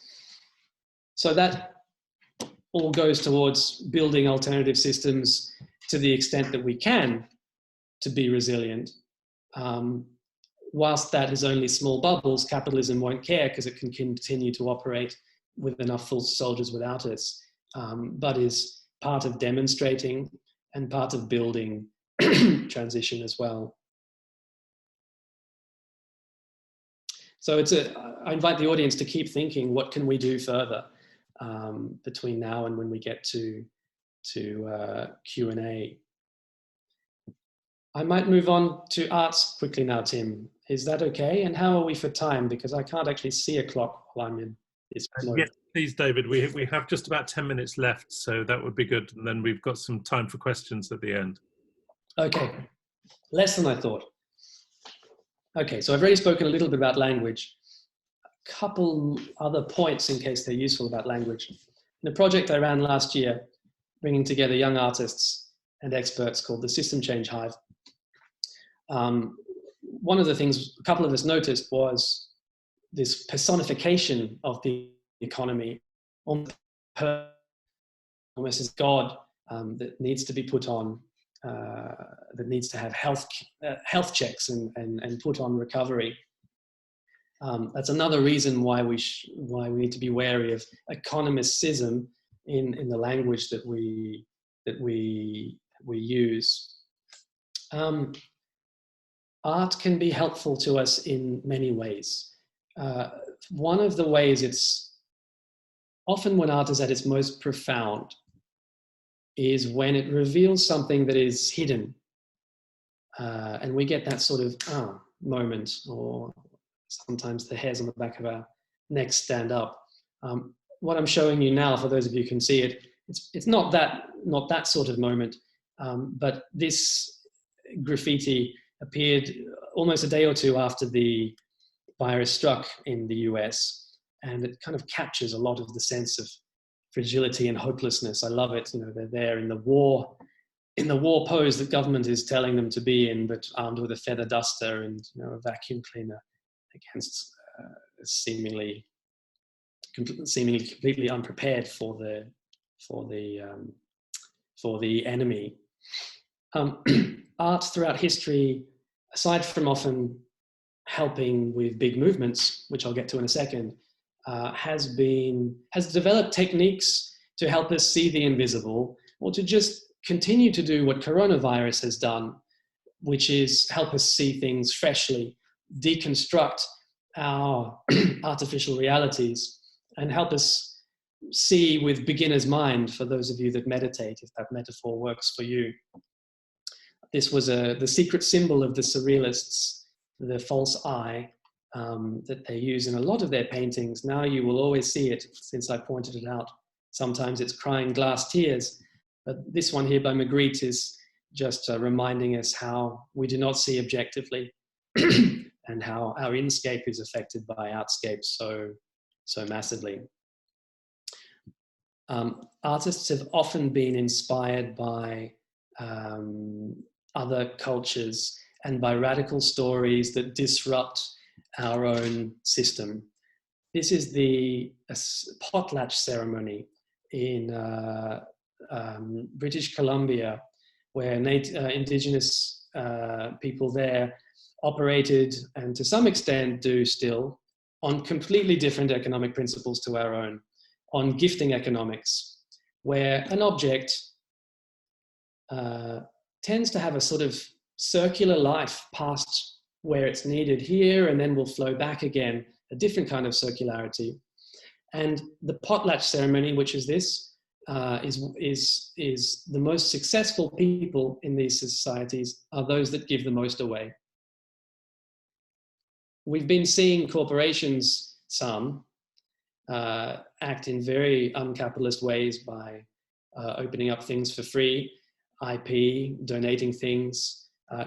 So that all goes towards building alternative systems to the extent that we can to be resilient. whilst that is only small bubbles, capitalism won't care because it can continue to operate with enough full soldiers without us, but is part of demonstrating and part of building transition as well. So I invite the audience to keep thinking, what can we do further between now and when we get to Q&A. I might move on to arts quickly now, Tim. Is that okay? And how are we for time? Because I can't actually see a clock while I'm in this mode. Yes, please, David. We have just about 10 minutes left, so that would be good. And then we've got some time for questions at the end. Okay, less than I thought. Okay, so I've already spoken a little bit about language. A couple other points in case they're useful about language. In a project I ran last year, bringing together young artists and experts called the System Change Hive. One of the things a couple of us noticed was this personification of the economy, almost as God that needs to be put on, that needs to have health checks and put on recovery. That's another reason why we need to be wary of economicism in the language that we use. Art can be helpful to us in many ways. One of the ways it's often when art is at its most profound is when it reveals something that is hidden. And we get that sort of moment, or sometimes the hairs on the back of our necks stand up. What I'm showing you now, for those of you who can see it, it's not that sort of moment, but this graffiti appeared almost a day or two after the virus struck in the US, and it kind of captures a lot of the sense of fragility and hopelessness. I love it. You know, they're there in the war pose that government is telling them to be in, but armed with a feather duster and, you know, a vacuum cleaner against seemingly completely unprepared for the enemy. Art throughout history, aside from often helping with big movements, which I'll get to in a second, has developed techniques to help us see the invisible, or to just continue to do what coronavirus has done, which is help us see things freshly, deconstruct our artificial realities, and help us see with beginner's mind, for those of you that meditate, if that metaphor works for you. This was the secret symbol of the surrealists, the false eye, that they use in a lot of their paintings. Now you will always see it, since I pointed it out. Sometimes it's crying glass tears, but this one here by Magritte is just reminding us how we do not see objectively and how our inscape is affected by outscape so massively. Artists have often been inspired by other cultures and by radical stories that disrupt our own system. This is the Potlatch Ceremony in British Columbia, where indigenous people there operated, and to some extent do still, on completely different economic principles to our own, on gifting economics, where an object tends to have a sort of circular life past where it's needed here, and then will flow back again, a different kind of circularity. And the Potlatch Ceremony, which is this, is the most successful people in these societies are those that give the most away. We've been seeing corporations, some, act in very uncapitalist ways by opening up things for free, IP, donating things.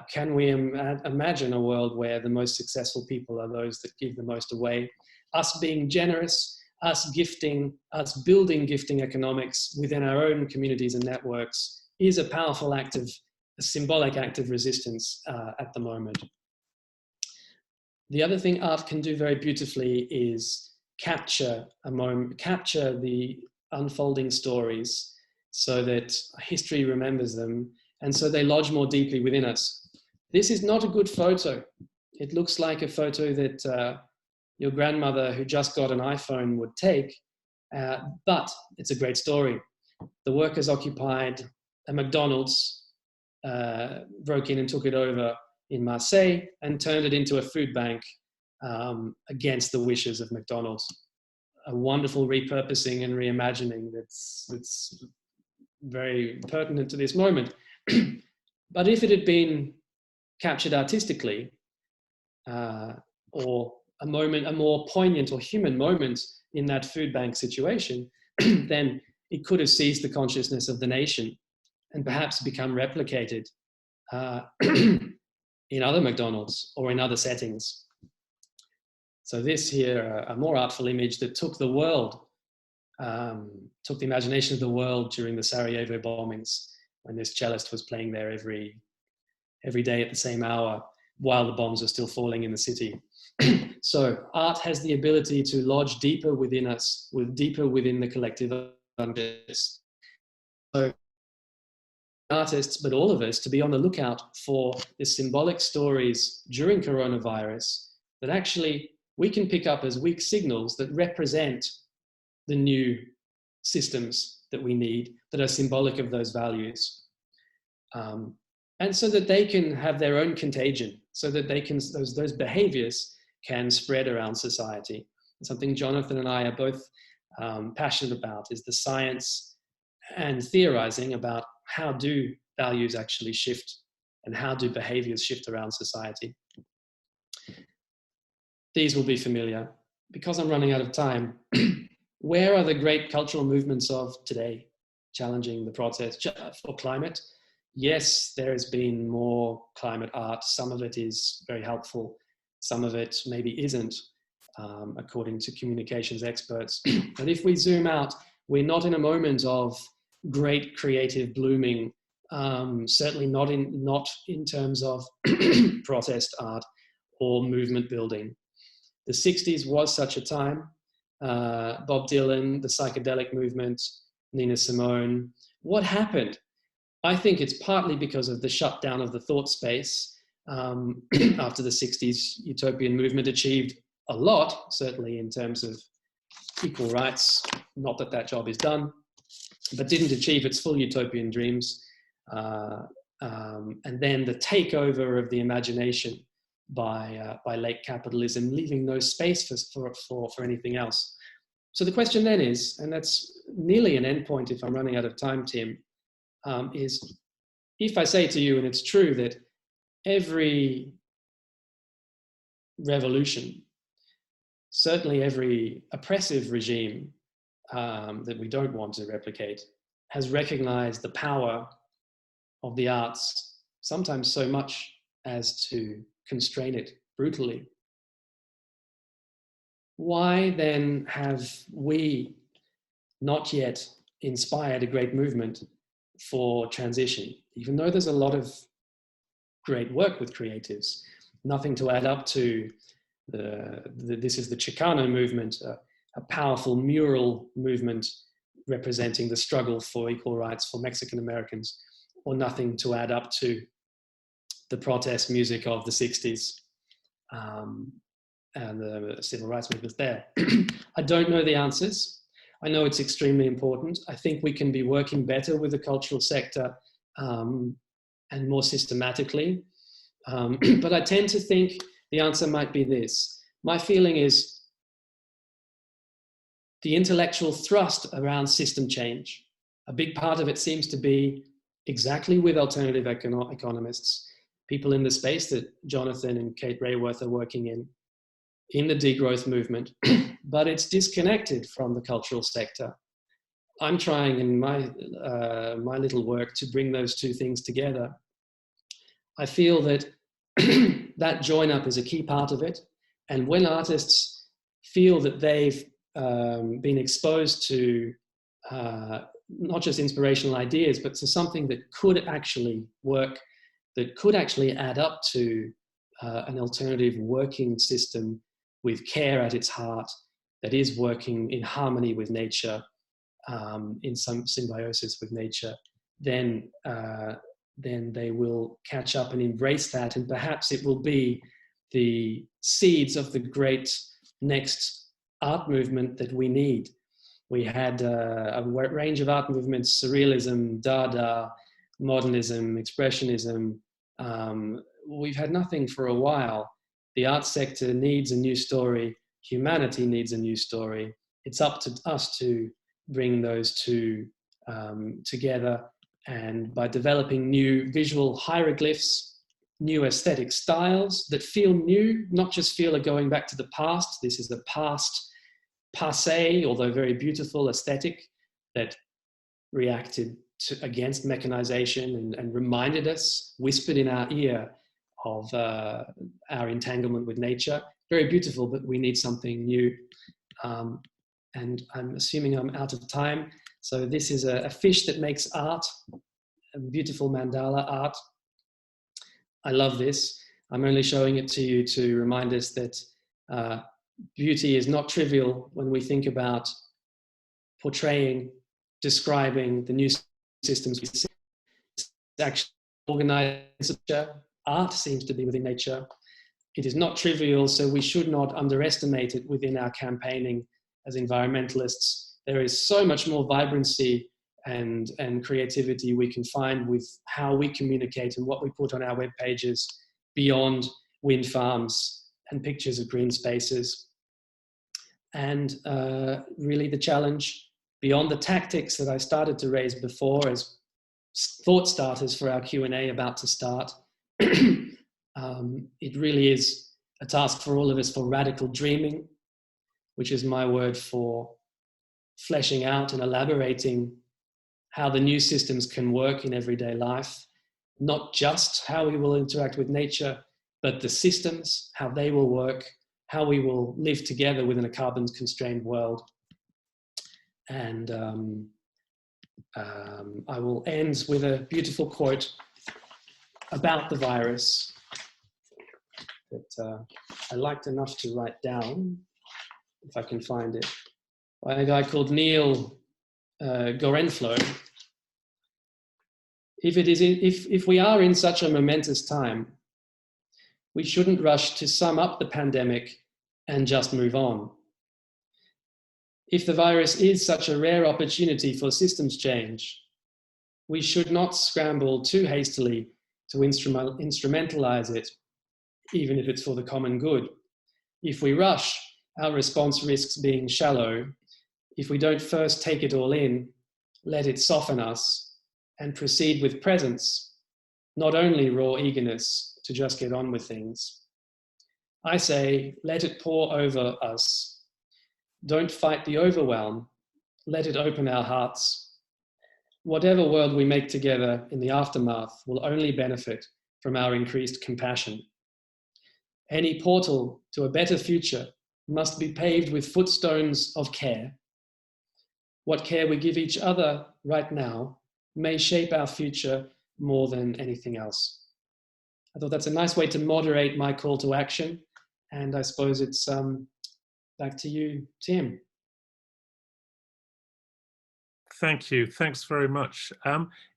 Can we imagine a world where the most successful people are those that give the most away? Us being generous, us gifting, us building gifting economics within our own communities and networks is a powerful act of, a symbolic act of resistance at the moment. The other thing art can do very beautifully is capture a moment, capture the unfolding stories so that history remembers them, and so they lodge more deeply within us. This is not a good photo. It looks like a photo that your grandmother who just got an iPhone would take, but it's a great story. The workers occupied a McDonald's, broke in and took it over in Marseille and turned it into a food bank against the wishes of McDonald's. A wonderful repurposing and reimagining that's very pertinent to this moment. But if it had been captured artistically, or a more poignant or human moment in that food bank situation, then it could have seized the consciousness of the nation and perhaps become replicated in other McDonald's or in other settings. So this here, a more artful image that took the world, took the imagination of the world during the Sarajevo bombings, when this cellist was playing there every day at the same hour while the bombs were still falling in the city. So art has the ability to lodge deeper within us, deeper within the collective unconscious. So artists, but all of us, to be on the lookout for the symbolic stories during coronavirus that actually we can pick up as weak signals that represent the new systems that we need, that are symbolic of those values. And so that they can have their own contagion, so that they can, those behaviors can spread around society. Something Jonathan and I are both passionate about is the science and theorizing about how do values actually shift and how do behaviors shift around society. These will be familiar. Because I'm running out of time, where are the great cultural movements of today challenging the protest for climate? Yes, there has been more climate art. Some of it is very helpful. Some of it maybe isn't, according to communications experts. But if we zoom out, we're not in a moment of great creative blooming, certainly not in terms of protest art or movement building. The 60s was such a time. Bob Dylan, the psychedelic movement, Nina Simone. What happened? I think it's partly because of the shutdown of the thought space. After the 60s, utopian movement achieved a lot, certainly in terms of equal rights. Not that that job is done, but didn't achieve its full utopian dreams. And then the takeover of the imagination by late capitalism, leaving no space for anything else. So the question then is, and that's nearly an endpoint if I'm running out of time, Tim, is if I say to you, and it's true, that every revolution, certainly every oppressive regime that we don't want to replicate, has recognized the power of the arts, sometimes so much as to constrain it brutally. Why then have we not yet inspired a great movement for transition? Even though there's a lot of great work with creatives, nothing to add up to this is the Chicano movement, a powerful mural movement representing the struggle for equal rights for Mexican Americans, or nothing to add up to the protest music of the 60s and the civil rights movement there. I don't know the answers. I know it's extremely important. I think we can be working better with the cultural sector and more systematically. But I tend to think the answer might be this. My feeling is the intellectual thrust around system change. A big part of it seems to be exactly with alternative economists, people in the space that Jonathan and Kate Rayworth are working in the degrowth movement, but it's disconnected from the cultural sector. I'm trying in my little work to bring those two things together. I feel that that join up is a key part of it. And when artists feel that they've been exposed to not just inspirational ideas, but to something that could actually work, that could actually add up to an alternative working system with care at its heart, that is working in harmony with nature, in some symbiosis with nature, then they will catch up and embrace that. And perhaps it will be the seeds of the great next art movement that we need. We had a range of art movements: surrealism, Dada, modernism, expressionism. We've had nothing for a while. The art sector needs a new story. Humanity needs a new story. It's up to us to bring those two together, and by developing new visual hieroglyphs, new aesthetic styles that feel new, not just feel like going back to the past. This is the past, passé, although very beautiful aesthetic that reacted against mechanization and reminded us, whispered in our ear of our entanglement with nature. Very beautiful, but we need something new. And I'm assuming I'm out of time. So this is a fish that makes art, a beautiful mandala art. I love this. I'm only showing it to you to remind us that beauty is not trivial when we think about portraying, describing the new systems we see. It's actually organized. Art seems to be within nature. It is not trivial, so we should not underestimate it within our campaigning as environmentalists. There is so much more vibrancy and creativity we can find with how we communicate and what we put on our web pages beyond wind farms and pictures of green spaces. And really the challenge, beyond the tactics that I started to raise before as thought starters for our Q&A about to start, it really is a task for all of us for radical dreaming, which is my word for fleshing out and elaborating how the new systems can work in everyday life, not just how we will interact with nature, but the systems, how they will work, how we will live together within a carbon-constrained world. And I will end with a beautiful quote about the virus that I liked enough to write down, if I can find it, by a guy called Neil Gorenflo. If we are in such a momentous time, we shouldn't rush to sum up the pandemic and just move on. If the virus is such a rare opportunity for systems change, we should not scramble too hastily to instrumentalize it, even if it's for the common good. If we rush, our response risks being shallow. If we don't first take it all in, let it soften us, and proceed with presence, not only raw eagerness to just get on with things. I say, let it pour over us. Don't fight the overwhelm. Let it open our hearts. Whatever world we make together in the aftermath will only benefit from our increased compassion. Any portal to a better future must be paved with footstones of care. What care we give each other right now may shape our future more than anything else. I thought that's a nice way to moderate my call to action. And I suppose it's back to you, Tim. Thank you. Thanks very much.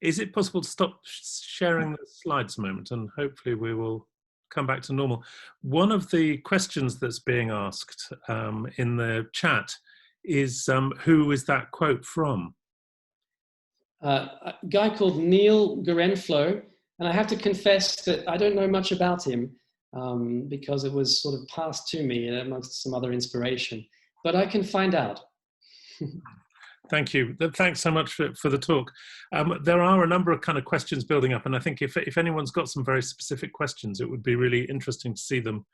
Is it possible to stop sharing the slides a moment, and hopefully we will come back to normal? One of the questions that's being asked in the chat is, who is that quote from? A guy called Neil Gorenflo, and I have to confess that I don't know much about him because it was sort of passed to me amongst some other inspiration, but I can find out. Thank you. Thanks so much for the talk. There are a number of kind of questions building up, and I think if anyone's got some very specific questions, it would be really interesting to see them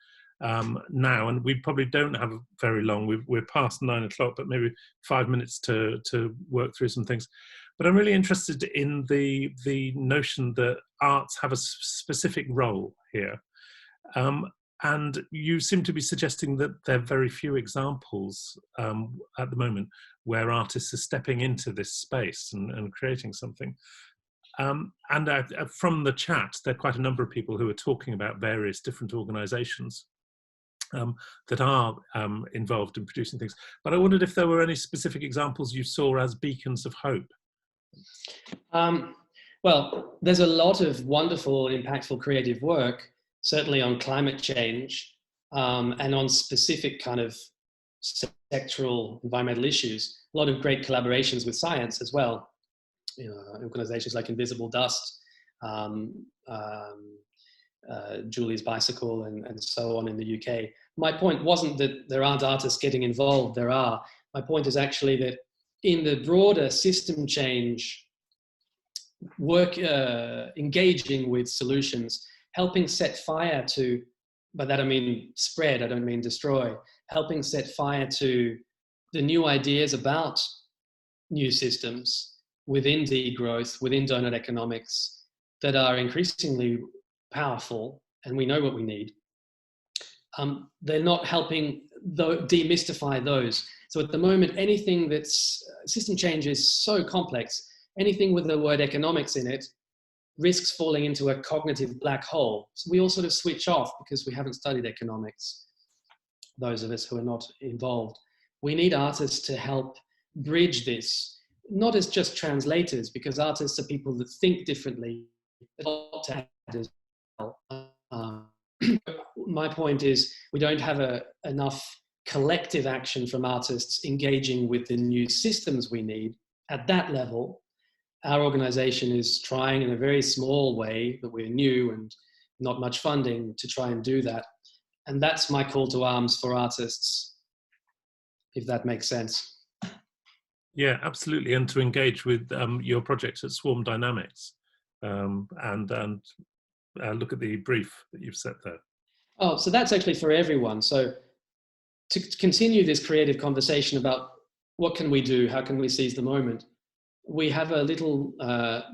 now. And we probably don't have very long. We're past 9 o'clock, but maybe 5 minutes to work through some things. But I'm really interested in the notion that arts have a specific role here. And you seem to be suggesting that there are very few examples at the moment where artists are stepping into this space and creating something. And from the chat, there are quite a number of people who are talking about various different organizations that are involved in producing things. But I wondered if there were any specific examples you saw as beacons of hope. Well, there's a lot of wonderful, impactful creative work. certainly on climate change, and on specific kind of sectoral environmental issues. A lot of great collaborations with science as well. You know, organizations like Invisible Dust, Julie's Bicycle, and so on in the UK. My point wasn't that there aren't artists getting involved, there are. My point is actually that in the broader system change work, engaging with solutions, helping set fire to, by that I mean spread, I don't mean destroy, helping set fire to the new ideas about new systems within degrowth, within donut economics, that are increasingly powerful, and we know what we need. They're not helping demystify those. So at the moment, anything that's, system change is so complex, anything with the word economics in it risks falling into a cognitive black hole. So we all sort of switch off because we haven't studied economics, those of us who are not involved. We need artists to help bridge this, not as just translators, because artists are people that think differently, as well. My point is we don't have enough collective action from artists engaging with the new systems we need at that level. Our organization is trying in a very small way, but we're new and not much funding to try and do that. And that's my call to arms for artists, if that makes sense. Yeah, absolutely. And to engage with your project at Swarm Dynamics and look at the brief that you've set there. Oh, so that's actually for everyone. So to continue this creative conversation about what can we do, how can we seize the moment, we have a little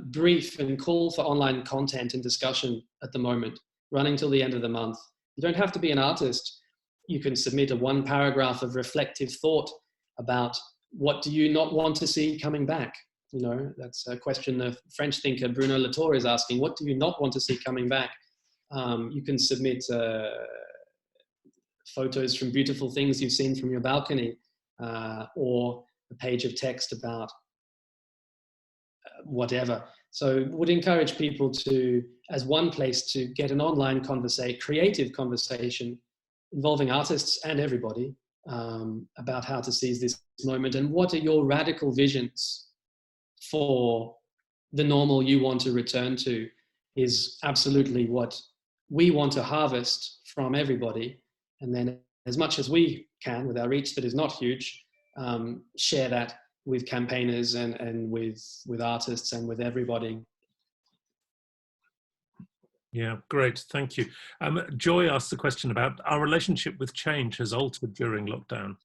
brief and call for online content and discussion at the moment, running till the end of the month. You don't have to be an artist. You can submit a 1 paragraph of reflective thought about what do you not want to see coming back. You know, that's a question the French thinker Bruno Latour is asking. What do you not want to see coming back? You can submit photos from beautiful things you've seen from your balcony, or a page of text about whatever. So would encourage people to, as one place to get an online creative conversation involving artists and everybody about how to seize this moment and what are your radical visions for the normal you want to return to is absolutely what we want to harvest from everybody. And then as much as we can with our reach that is not huge, share that with campaigners and with artists and with everybody. Yeah, great, thank you. Joy asked the question about our relationship with change has altered during lockdown.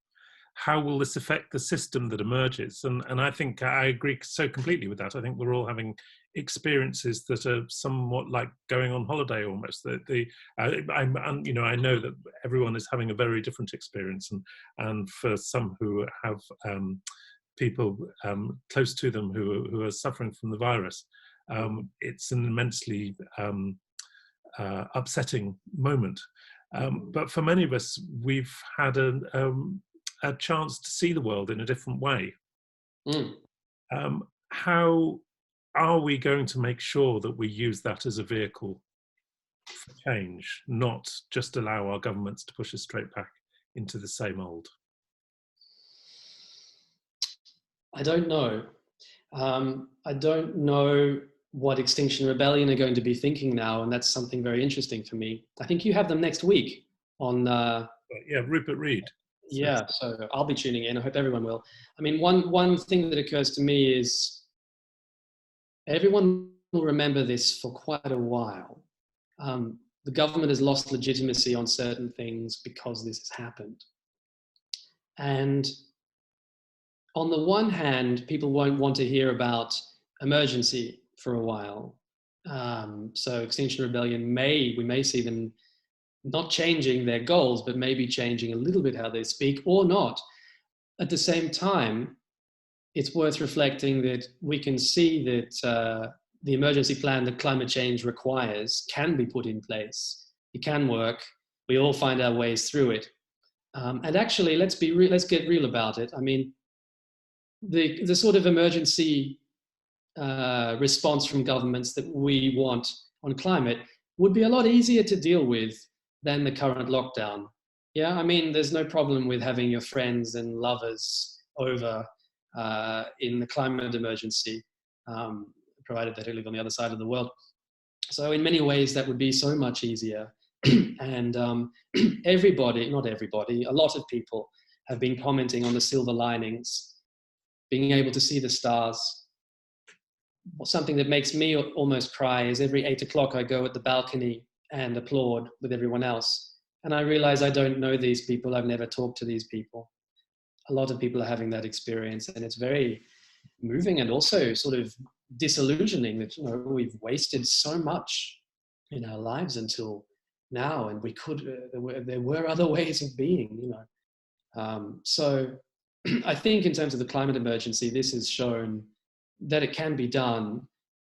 How will this affect the system that emerges? And I think I agree so completely with that. I think we're all having experiences that are somewhat like going on holiday almost. You know, I know that everyone is having a very different experience, and for some who have people close to them who are suffering from the virus, it's an immensely upsetting moment. But for many of us, we've had a chance to see the world in a different way. How are we going to make sure that we use that as a vehicle for change, not just allow our governments to push us straight back into the same old? I don't know. I don't know what Extinction Rebellion are going to be thinking now, and that's something very interesting for me. I think you have them next week on... yeah, Rupert Reed. Yeah, so I'll be tuning in. I hope everyone will. I mean, one thing that occurs to me is everyone will remember this for quite a while. The government has lost legitimacy on certain things because this has happened. And on the one hand, people won't want to hear about emergency for a while. So Extinction Rebellion we may see them not changing their goals, but maybe changing a little bit how they speak or not. At the same time, it's worth reflecting that we can see that the emergency plan that climate change requires can be put in place. It can work. We all find our ways through it. And actually, let's get real about it. I mean, the sort of emergency response from governments that we want on climate would be a lot easier to deal with than the current lockdown. Yeah, I mean, there's no problem with having your friends and lovers over in the climate emergency, provided that they live on the other side of the world. So in many ways, that would be so much easier. And everybody, not everybody, a lot of people have been commenting on the silver linings, being able to see the stars. Something that makes me almost cry is every 8 o'clock I go at the balcony and applaud with everyone else. And I realize I don't know these people. I've never talked to these people. A lot of people are having that experience, and it's very moving and also sort of disillusioning that, you know, we've wasted so much in our lives until now, and we could, there were other ways of being, you know. So I think in terms of the climate emergency, this has shown that it can be done,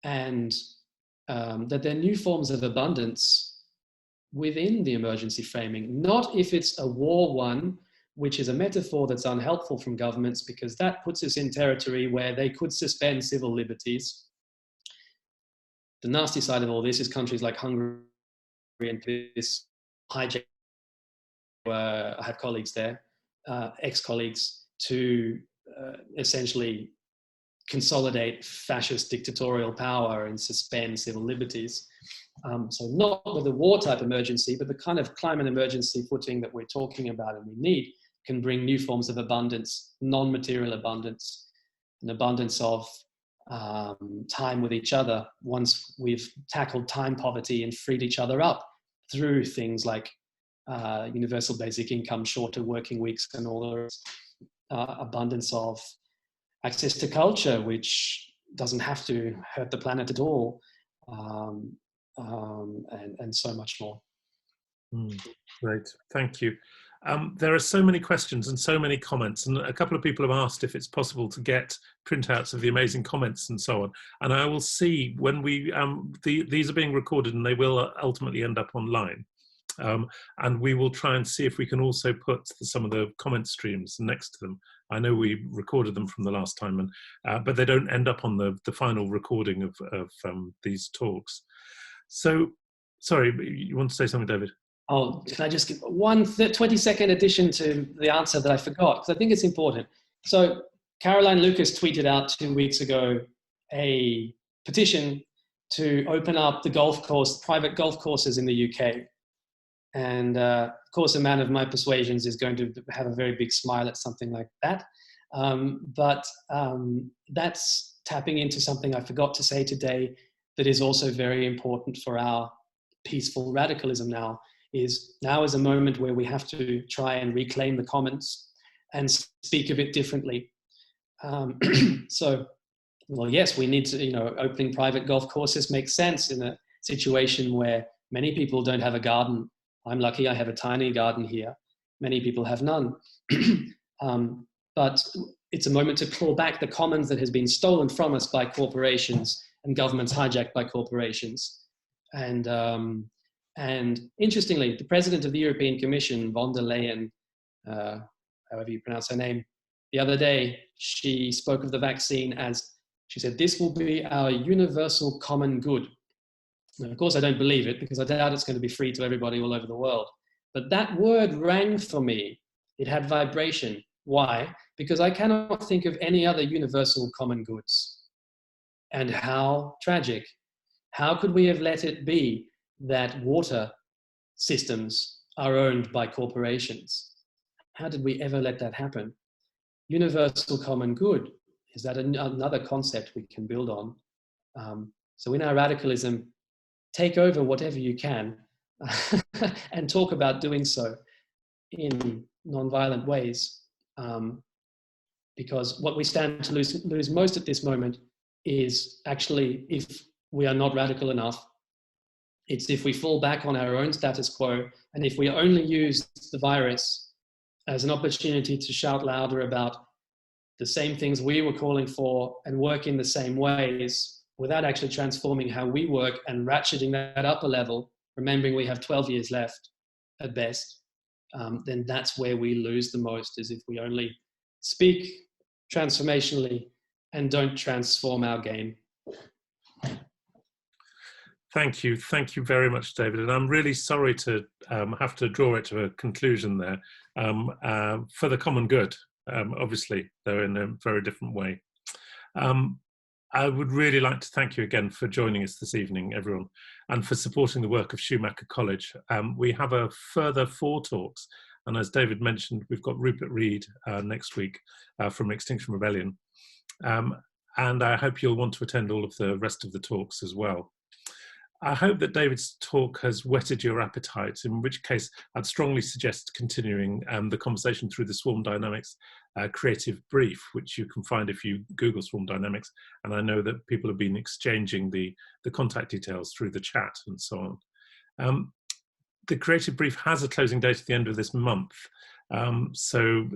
and that there are new forms of abundance within the emergency framing, not if it's a war one, which is a metaphor that's unhelpful from governments, because that puts us in territory where they could suspend civil liberties. The nasty side of all this is countries like Hungary and this hijack. I have colleagues there, ex-colleagues, to essentially consolidate fascist dictatorial power and suspend civil liberties. So not with a war type emergency, but the kind of climate emergency footing that we're talking about and we need can bring new forms of abundance, non-material abundance, an abundance of time with each other once we've tackled time poverty and freed each other up through things like universal basic income, shorter working weeks, and all the abundance of access to culture, which doesn't have to hurt the planet at all, and so much more. Great, thank you. There are so many questions and so many comments, and a couple of people have asked if it's possible to get printouts of the amazing comments and so on. And I will see when we, these are being recorded and they will ultimately end up online. And we will try and see if we can also put some of the comment streams next to them. I know we recorded them from the last time, and but they don't end up on the final recording of these talks. So, sorry, you want to say something, David? Oh, can I just give one 20-second addition to the answer that I forgot, because I think it's important. So Caroline Lucas tweeted out 2 weeks ago a petition to open up the golf course, private golf courses in the UK. And of course, a man of my persuasions is going to have a very big smile at something like that. But that's tapping into something I forgot to say today that is also very important for our peaceful radicalism now. Now is a moment where we have to try and reclaim the commons and speak a bit differently. So, well, yes, we need to, opening private golf courses makes sense in a situation where many people don't have a garden. I'm lucky I have a tiny garden here. Many people have none. But it's a moment to claw back the commons that has been stolen from us by corporations and governments hijacked by corporations. And interestingly, the president of the European Commission, von der Leyen, however you pronounce her name, the other day, she spoke of the vaccine as, she said, this will be our universal common good. Now, of course, I don't believe it because I doubt it's going to be free to everybody all over the world. But that word rang for me. It had vibration. Why? Because I cannot think of any other universal common goods. And how tragic. How could we have let it be that water systems are owned by corporations? How did we ever let that happen? Universal common good, is that another concept we can build on? So in our radicalism, take over whatever you can and talk about doing so in non-violent ways. Because what we stand to lose most at this moment is actually, if we are not radical enough, it's if we fall back on our own status quo, and if we only use the virus as an opportunity to shout louder about the same things we were calling for and work in the same ways without actually transforming how we work and ratcheting that up a level, remembering we have 12 years left at best, then that's where we lose the most, is if we only speak transformationally and don't transform our game. Thank you very much, David. And I'm really sorry to have to draw it to a conclusion there for the common good. Obviously, though in a very different way. I would really like to thank you again for joining us this evening, everyone, and for supporting the work of Schumacher College. We have a further 4 talks, and as David mentioned, we've got Rupert Reed next week from Extinction Rebellion, and I hope you'll want to attend all of the rest of the talks as well. I hope that David's talk has whetted your appetite, in which case I'd strongly suggest continuing the conversation through the Swarm Dynamics creative brief, which you can find if you Google Swarm Dynamics. And I know that people have been exchanging the contact details through the chat and so on. The creative brief has a closing date at the end of this month. So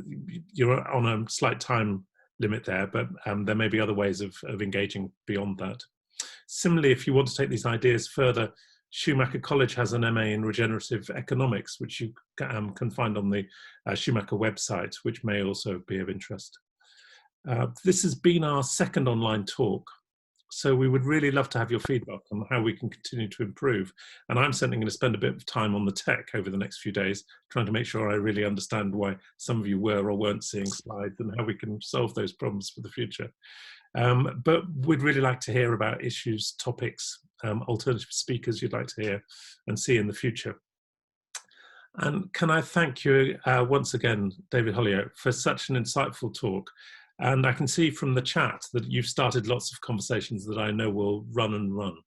you're on a slight time limit there, but there may be other ways of engaging beyond that. Similarly, if you want to take these ideas further, Schumacher College has an MA in Regenerative Economics, which you can find on the Schumacher website, which may also be of interest. This has been our second online talk, so we would really love to have your feedback on how we can continue to improve. And I'm certainly going to spend a bit of time on the tech over the next few days, trying to make sure I really understand why some of you were or weren't seeing slides and how we can solve those problems for the future. But we'd really like to hear about issues, topics, alternative speakers you'd like to hear and see in the future. And can I thank you once again, David Holyoake, for such an insightful talk. And I can see from the chat that you've started lots of conversations that I know will run and run.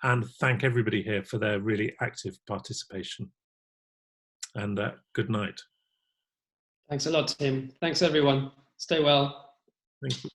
And thank everybody here for their really active participation. And good night. Thanks a lot, Tim. Thanks, everyone. Stay well. Thank you.